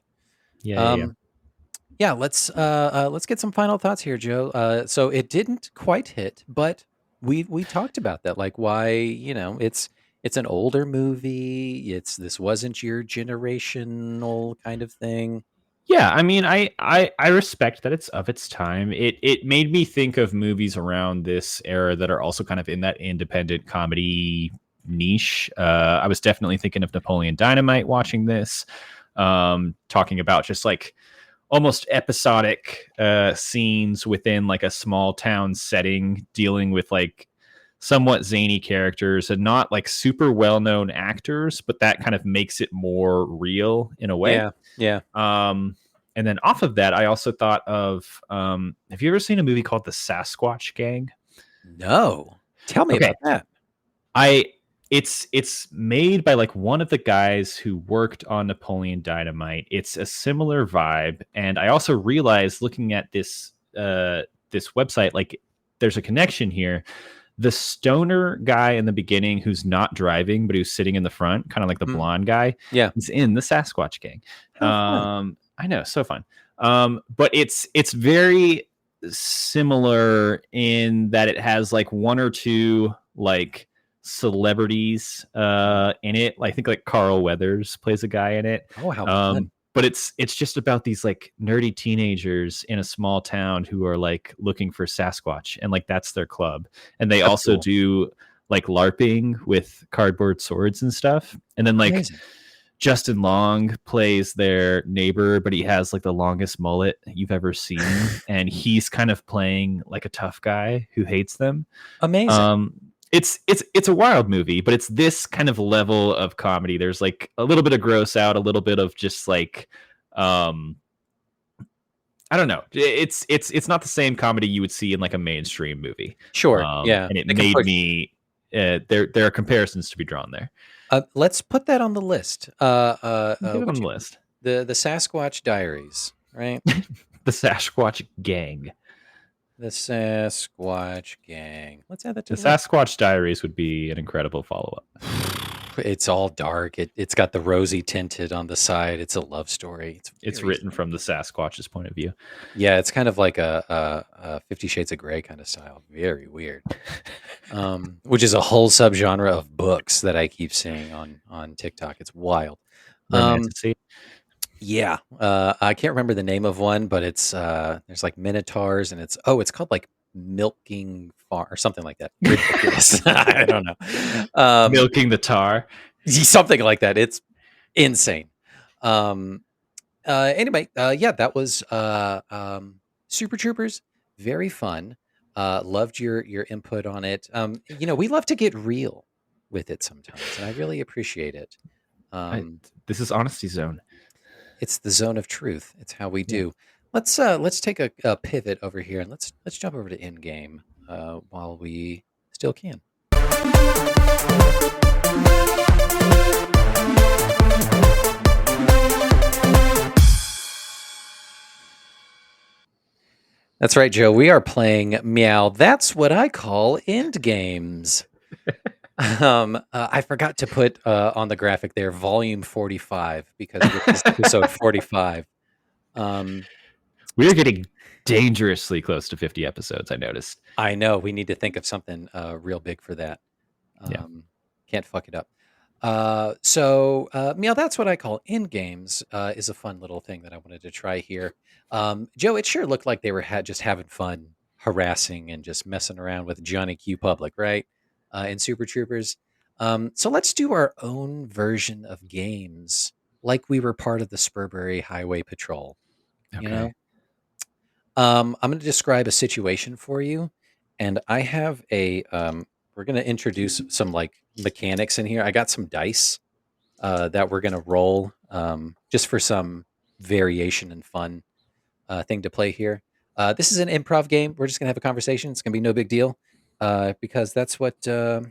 Yeah. Let's get some final thoughts here, Joe. So it didn't quite hit, but we talked about that, like why, it's an older movie. This wasn't your generational kind of thing. Yeah, I mean, I respect that it's of its time. It made me think of movies around this era that are also kind of in that independent comedy niche. I was definitely thinking of Napoleon Dynamite watching this, talking about just like almost episodic scenes within like a small town setting, dealing with like somewhat zany characters and not like super well-known actors, but that kind of makes it more real in a way. Yeah. And then off of that, I also thought of, have you ever seen a movie called The Sasquatch Gang? No. Tell me about that. It's made by like one of the guys who worked on Napoleon Dynamite. It's a similar vibe. And I also realized looking at this website, like there's a connection here. The stoner guy in the beginning who's not driving, but who's sitting in the front, kind of like the blonde guy. Yeah. He's in the Sasquatch Gang. I know. So fun. But it's very similar in that it has like one or two like celebrities in it. I think like Carl Weathers plays a guy in it. Oh, how fun. But it's just about these like nerdy teenagers in a small town who are like looking for Sasquatch, and like that's their club. And they That's also cool. do like LARPing with cardboard swords and stuff. And then like Amazing. Justin Long plays their neighbor, but he has like the longest mullet you've ever seen, and he's kind of playing like a tough guy who hates them. Amazing. It's a wild movie, but it's this kind of level of comedy. There's like a little bit of gross out, a little bit of just like I don't know. It's not the same comedy you would see in like a mainstream movie. Sure. Yeah. And it made me there are comparisons to be drawn there. Let's put that on the list. Get it on the list. The Sasquatch Diaries, right? The Sasquatch Gang. The Sasquatch Gang. Let's add that to the Sasquatch Diaries would be an incredible follow-up. It's all dark. It's got the rosy tinted on the side. It's a love story. It's written from the Sasquatch's point of view. Yeah, it's kind of like a 50 Shades of Grey kind of style. Very weird. Which is a whole subgenre of books that I keep seeing on TikTok. It's wild. Yeah, I can't remember the name of one, but it's there's like minotaurs, and it's called like Milking Farm or something like that. Ridiculous. I don't know. Milking the Tar, something like that. It's insane. Anyway, yeah, that was Super Troopers. Very fun. Loved your input on it. We love to get real with it sometimes, and I really appreciate it. This is Honesty Zone. It's the zone of truth. It's how we do. Let's take a pivot over here, and let's jump over to in game while we still can. That's right, Joe. We are playing Meow. That's what I call end games. I forgot to put on the graphic there volume 45 because this is episode 45. We are getting dangerously close to 50 episodes, I noticed. I know. We need to think of something real big for that. Can't fuck it up. So Meow, that's what I call end games is a fun little thing that I wanted to try here. Joe, it sure looked like they were just having fun harassing and just messing around with Johnny Q Public, right? In Super Troopers. So let's do our own version of games like we were part of the Spurbury Highway Patrol. Okay. You know? I'm going to describe a situation for you, and I have we're going to introduce some like mechanics in here. I got some dice that we're going to roll just for some variation and fun thing to play here. This is an improv game. We're just going to have a conversation. It's going to be no big deal. Because that's what a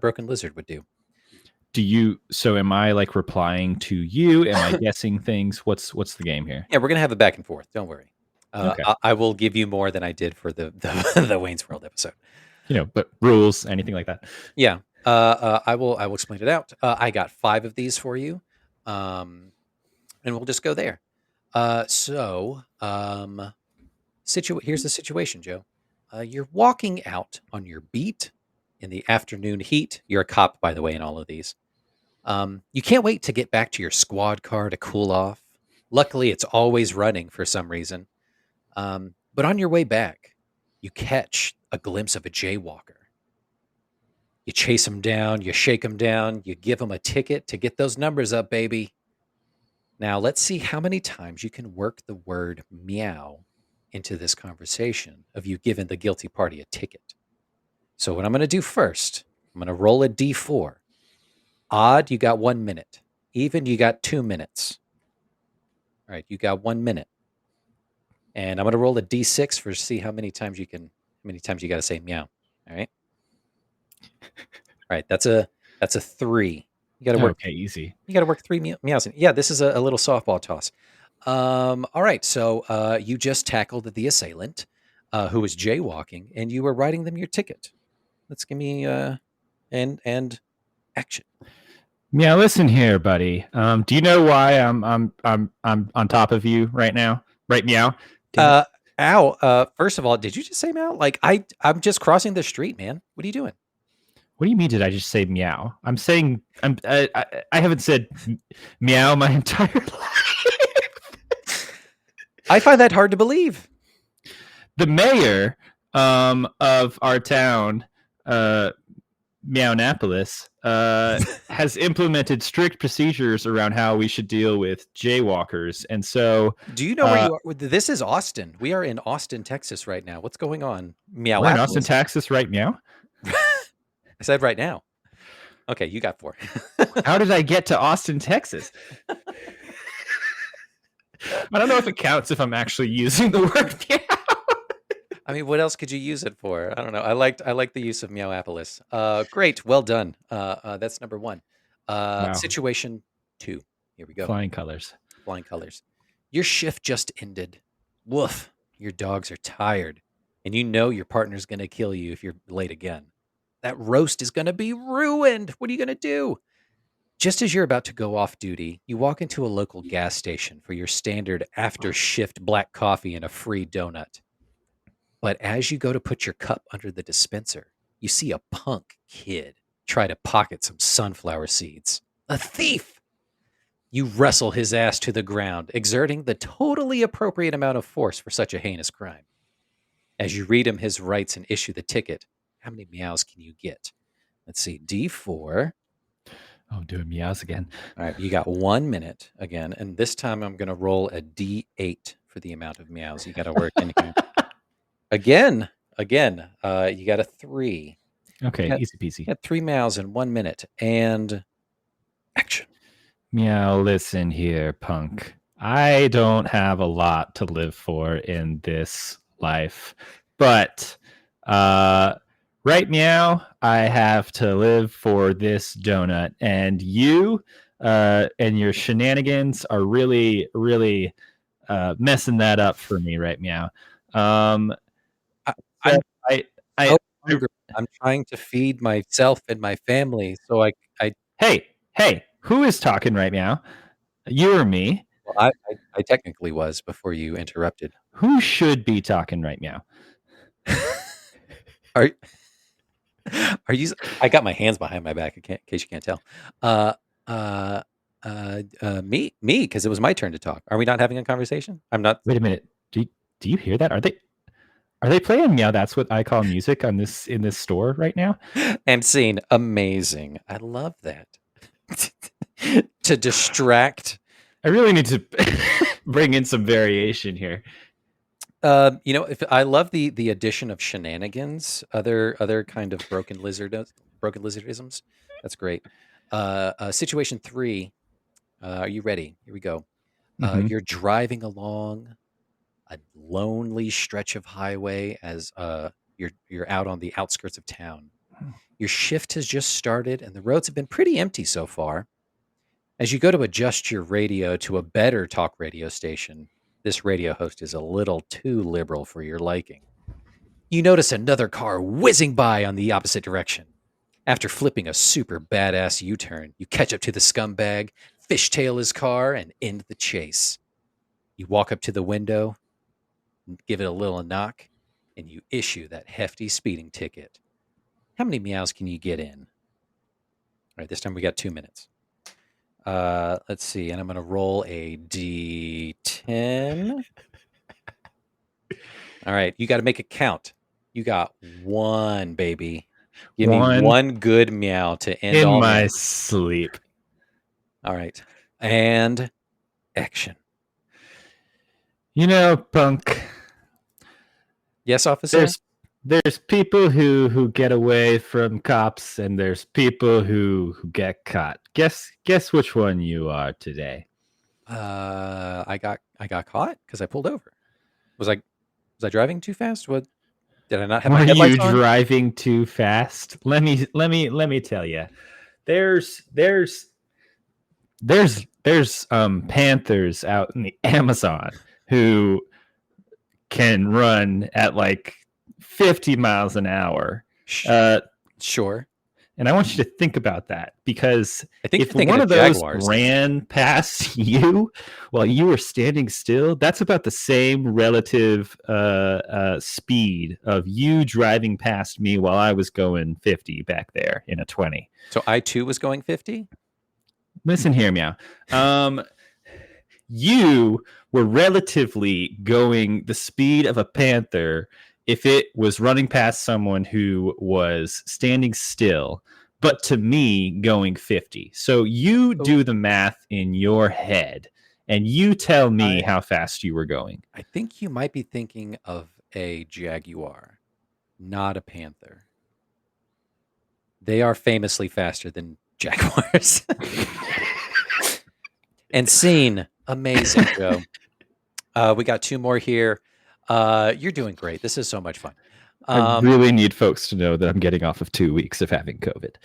Broken Lizard would do. So am I like replying to you? Am I guessing things? What's the game here? Yeah, we're gonna have it back and forth. Don't worry. Okay. I will give you more than I did for the Wayne's World episode. But rules, anything like that. Yeah. I will explain it out. I got 5 of these for you. And we'll just go there. Here's the situation, Joe. You're walking out on your beat in the afternoon heat. You're a cop, by the way, in all of these. You can't wait to get back to your squad car to cool off. Luckily, it's always running for some reason. But on your way back, you catch a glimpse of a jaywalker. You chase him down, you shake him down, you give him a ticket to get those numbers up, baby. Now, let's see how many times you can work the word meow into this conversation of you giving the guilty party a ticket. So what I'm going to do first, I'm going to roll a D4. Odd, you got 1 minute. Even, you got 2 minutes. All right, you got 1 minute. And I'm going to roll a D6 for see how many times you got to say meow. All right. All right, that's a 3. You got to work. Okay, easy. You got to work 3 meows. Yeah, this is a little softball toss. All right, so you just tackled the assailant who was jaywalking, and you were writing them your ticket. Let's give me and action. Yeah, listen here, buddy. Do you know why I'm on top of you right now? Right, meow. Ow. First of all, did you just say meow? Like I'm just crossing the street, man. What are you doing? What do you mean? Did I just say meow? I haven't said meow my entire life. I find that hard to believe. The mayor of our town, Meownapolis, has implemented strict procedures around how we should deal with jaywalkers. And so, do you know where you are? This is Austin. We are in Austin, Texas right now. What's going on? Meow. We're in Austin, Texas right now. I said right now. Okay, you got 4. How did I get to Austin, Texas? I don't know if it counts if I'm actually using the word meow. I mean, what else could you use it for? I don't know. I like the use of Meowapolis. Great, well done. That's number 1. Wow. Situation 2. Here we go. Flying colors. Flying colors. Your shift just ended. Woof. Your dogs are tired, and you know your partner's going to kill you if you're late again. That roast is going to be ruined. What are you going to do? Just as you're about to go off duty, you walk into a local gas station for your standard after-shift black coffee and a free donut. But as you go to put your cup under the dispenser, you see a punk kid try to pocket some sunflower seeds. A thief! You wrestle his ass to the ground, exerting the totally appropriate amount of force for such a heinous crime. As you read him his rights and issue the ticket, how many meows can you get? Let's see, D4. Oh, I'm doing meows again. All right, you got 1 minute again, and this time I'm going to roll a D8 for the amount of meows you got to work in here. Again, you got a 3. Okay, easy peasy. You got 3 meows in 1 minute, and action. Meow, listen here, punk. I don't have a lot to live for in this life, but right meow, I have to live for this donut, and you and your shenanigans are really, really messing that up for me, right meow. I'm trying to feed myself and my family, so I. Hey, who is talking right meow? You or me? Well, I technically was before you interrupted. Who should be talking right meow? Are you? I got my hands behind my back. In case you can't tell. Me, because it was my turn to talk. Are we not having a conversation? I'm not. Wait a minute. Do you hear that? Are they playing meow? That's what I call music in this store right now. And scene, amazing. I love that. To distract. I really need to bring in some variation here. If I love the addition of shenanigans, other kind of broken lizardisms. That's great. Situation 3. Are you ready? Here we go. You're driving along a lonely stretch of highway as you're out on the outskirts of town. Your shift has just started, and the roads have been pretty empty so far. As you go to adjust your radio to a better talk radio station, this radio host is a little too liberal for your liking. You notice another car whizzing by on the opposite direction. After flipping a super badass U-turn, you catch up to the scumbag, fishtail his car, and end the chase. You walk up to the window, give it a little knock, and you issue that hefty speeding ticket. How many meows can you get in? All right, this time we got 2 minutes. Let's see, and I'm going to roll a D10. All right, you got to make it count. You got 1, baby. Give me 1 good meow to end in all my meows. Sleep. All right, and action. You know, punk. Yes, officer. There's people who get away from cops, and there's people who get caught. Guess which one you are today. I got caught because I pulled over. Was I driving too fast? What did I not have my headlights on? Were you driving too fast? Let me tell you. There's panthers out in the Amazon who can run at like 50 miles an hour. Sure. And I want you to think about that, because I think if you're thinking one of of those Jaguars. ran past you while you were standing still, that's about the same relative speed of you driving past me while I was going 50 back there in a 20. So I too was going 50? Listen here, Meow. You were relatively going the speed of a panther if it was running past someone who was standing still, but to me, going 50. So you do the math in your head, and you tell me how fast you were going. I think you might be thinking of a Jaguar, not a Panther. They are famously faster than Jaguars. And scene. Amazing, Joe. We got 2 more here. You're doing great. This is so much fun. I really need folks to know that I'm getting off of 2 weeks of having COVID.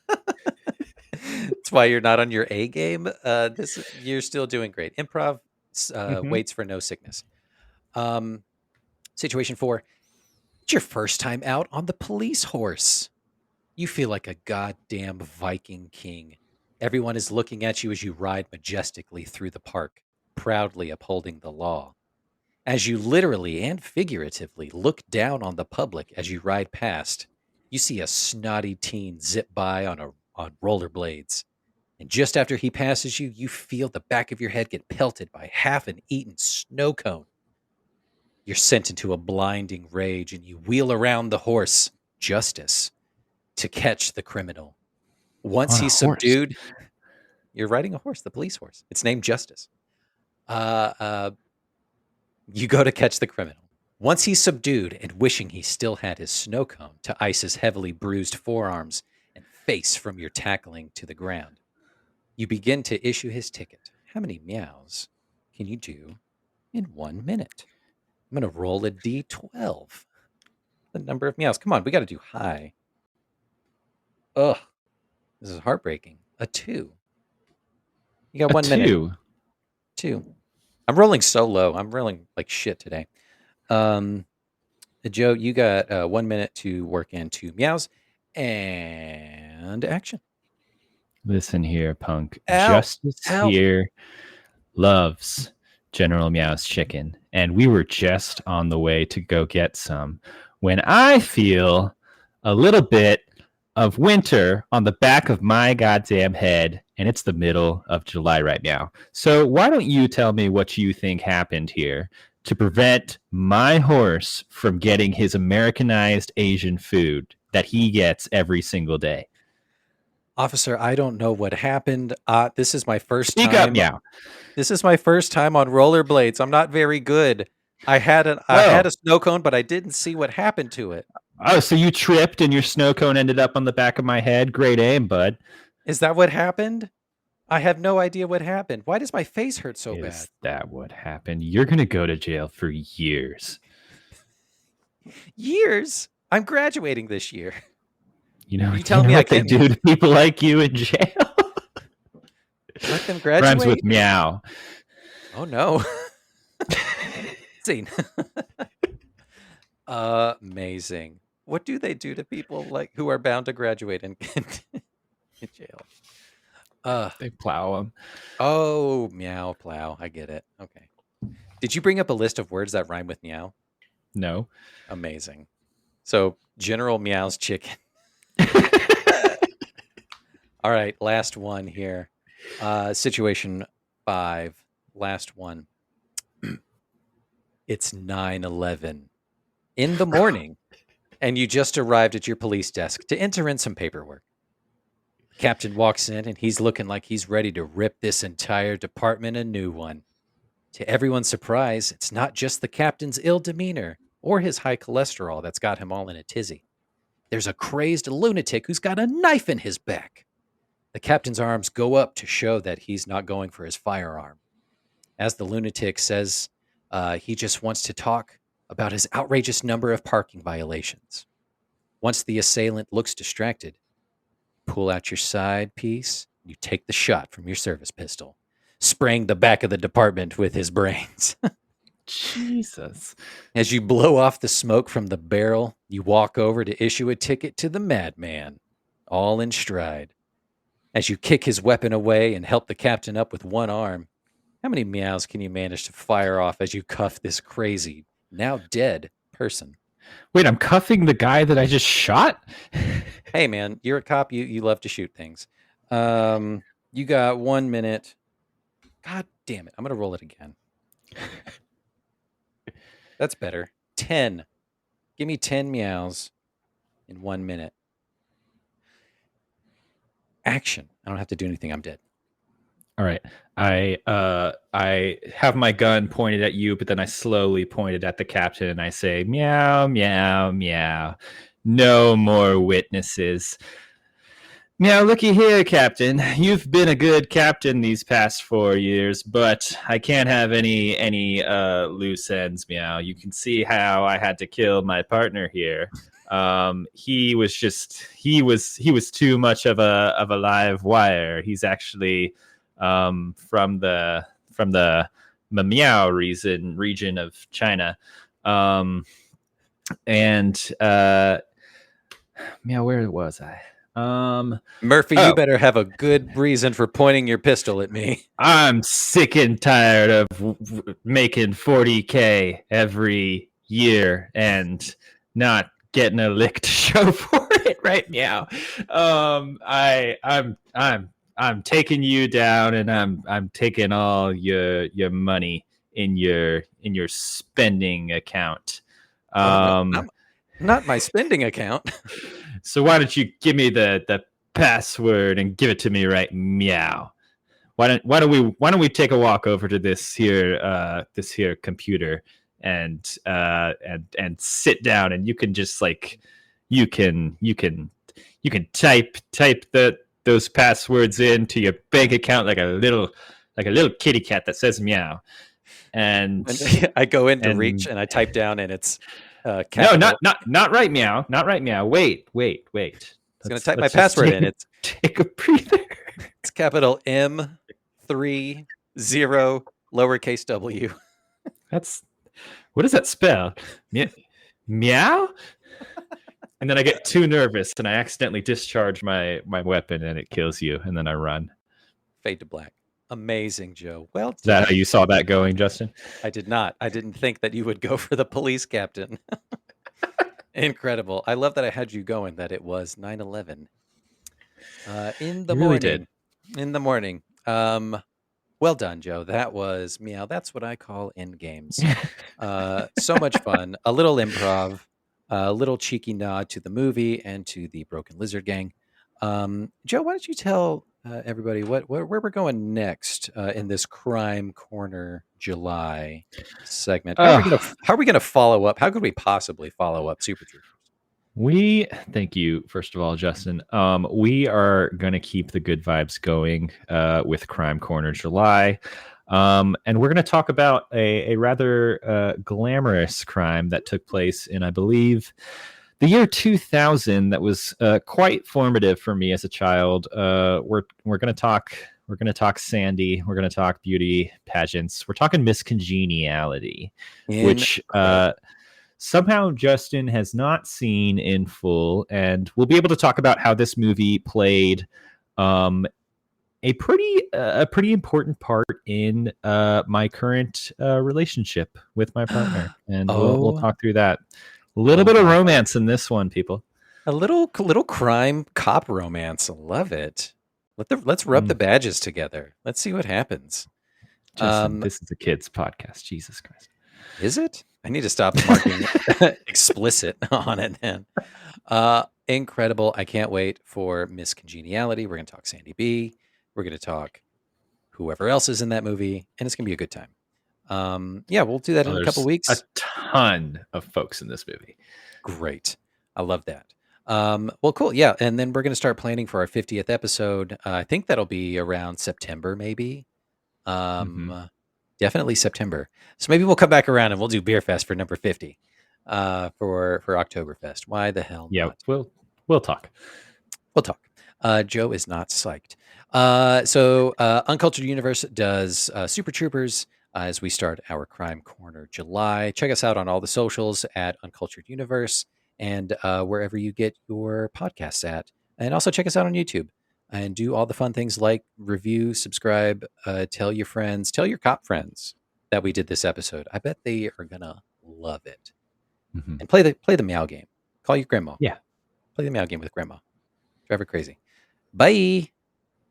That's why you're not on your A game. You're still doing great. Improv waits for no sickness. Situation 4. It's your first time out on the police horse. You feel like a goddamn Viking king. Everyone is looking at you as you ride majestically through the park, proudly upholding the law. As you literally and figuratively look down on the public as you ride past, you see a snotty teen zip by on rollerblades. And just after he passes you, you feel the back of your head get pelted by half an eaten snow cone. You're sent into a blinding rage and you wheel around the horse, Justice, to catch the criminal. Once he's subdued, you're riding a horse, the police horse. It's named Justice. You go to catch the criminal. Once he's subdued and wishing he still had his snow cone to ice his heavily bruised forearms and face from your tackling to the ground, you begin to issue his ticket. How many meows can you do in 1 minute? I'm going to roll a D12. The number of meows. Come on, we got to do high. Ugh. This is heartbreaking. A 2. You got 1 minute. 2. I'm rolling so low. I'm rolling like shit today. Joe, you got 1 minute to work in 2 meows and action. Listen here, punk. Justice here loves General Meow's chicken, and we were just on the way to go get some when I feel a little bit of winter on the back of my goddamn head, and it's the middle of July right now. So why don't you tell me what you think happened here to prevent my horse from getting his Americanized Asian food that he gets every single day? Officer, I don't know what happened. This is my first time. Speak up, Meow. This is my first time on rollerblades. I'm not very good. I had a snow cone, but I didn't see what happened to it. Oh, so you tripped and your snow cone ended up on the back of my head? Great aim, bud. Is that what happened? I have no idea what happened. Why does my face hurt so bad? Is that what happened? You're going to go to jail for years. Years? I'm graduating this year. You tell me what they do to people like you in jail? Let them graduate? Rhymes with meow. Oh, no. Scene. Amazing. What do they do to people like who are bound to graduate in jail? They plow them. Oh, meow, plow. I get it. Okay. Did you bring up a list of words that rhyme with meow? No. Amazing. So, General Meow's chicken. All right, last one here. Situation 5. Last one. It's 9/11 in the morning, and you just arrived at your police desk to enter in some paperwork. Captain walks in, and he's looking like he's ready to rip this entire department a new one. To everyone's surprise, it's not just the captain's ill demeanor or his high cholesterol that's got him all in a tizzy. There's a crazed lunatic who's got a knife in his back. The captain's arms go up to show that he's not going for his firearm. As the lunatic says, he just wants to talk about his outrageous number of parking violations. Once the assailant looks distracted, pull out your side piece, you take the shot from your service pistol, spraying the back of the department with his brains. Jesus. As you blow off the smoke from the barrel, you walk over to issue a ticket to the madman. all in stride. As you kick his weapon away and help the captain up with one arm, how many meows can you manage to fire off as you cuff this crazy, now dead person? Wait, I'm cuffing the guy that I just shot? Hey, man, you're a cop. You love to shoot things. You got 1 minute. God damn it. I'm going to roll it again. That's better. 10. Give me 10 meows in 1 minute. Action. I don't have to do anything. I'm dead. All right. I have my gun pointed at you, but then I slowly point it at the captain and I say, meow, meow, meow. No more witnesses. Meow, looky here, Captain. You've been a good captain these past 4 years, but I can't have any loose ends, meow. You can see how I had to kill my partner here. He was too much of a live wire. He's actually from the Meow region of China. Meow, where was I? Murphy, you better have a good reason for pointing your pistol at me. I'm sick and tired of making 40K every year and not getting a lick to show for it right now. I'm taking you down and I'm taking all your money in your spending account. Not my spending account. So why don't you give me the password and give it to me right meow? Why don't we take a walk over to this here computer and sit down and you can just like you can type those passwords into your bank account like a little kitty cat that says meow. And I go into reach and I type down and it's no, not right meow. Not right meow. Wait. I was going to type my password in. It's take a breather. It's capital M30 lowercase w. What does that spell? Meow? And then I get too nervous and I accidentally discharge my weapon and it kills you. And then I run. Fade to black. Amazing, Joe. Well done. Is that how you saw that going, Justin? I did not. I didn't think that you would go for the police captain. Incredible. I love that I had you going, that it was 9/11. In the morning. Did. In the morning. Well done, Joe. That was meow. That's what I end games. So much fun. A little improv, a little cheeky nod to the movie and to the Broken Lizard Gang. Joe, why don't you tell everybody where we're going next in this Crime Corner July segment? How are we going to follow up? How could we possibly follow up Super Troopers? Thank you, first of all, Justin. We are going to keep the good vibes going with Crime Corner July. And we're going to talk about a rather glamorous crime that took place in, I believe, the year 2000. That was quite formative for me as a child. We're going to talk Sandy. We're going to talk beauty pageants. We're talking Miss Congeniality, which somehow Justin has not seen in full, and we'll be able to talk about how this movie played a pretty important part in my current relationship with my partner, and we'll talk through that. A little bit of romance in this one, people. A little crime cop romance. I love it. Let's rub the badges together. Let's see what happens. Justin, this is a kids podcast. Jesus Christ. Is it? I need to stop marking explicit on it then. Incredible. I can't wait for Miss Congeniality. We're going to talk Sandy B. We're going to talk whoever else is in that movie, and it's going to be a good time. We'll do that in a couple weeks. A ton of folks in this movie. Great. I love that. Well, cool. Yeah. And then we're going to start planning for our 50th episode. I think that'll be around September, maybe. Definitely September. So maybe we'll come back around and we'll do Beer Fest for number 50 for Oktoberfest. Why the hell not? We'll talk. We'll talk. Joe is not psyched. So Uncultured Universe does Super Troopers as we start our Crime Corner July. Check us out on all the socials at Uncultured Universe and wherever you get your podcasts at. And also check us out on YouTube and do all the fun things like review, subscribe, tell your friends, tell your cop friends that we did this episode. I bet they are gonna love it. Mm-hmm. And play the meow game. Call your grandma. Yeah. Play the meow game with grandma. Drive her crazy. Bye.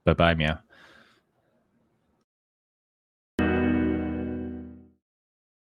Bye-bye, meow.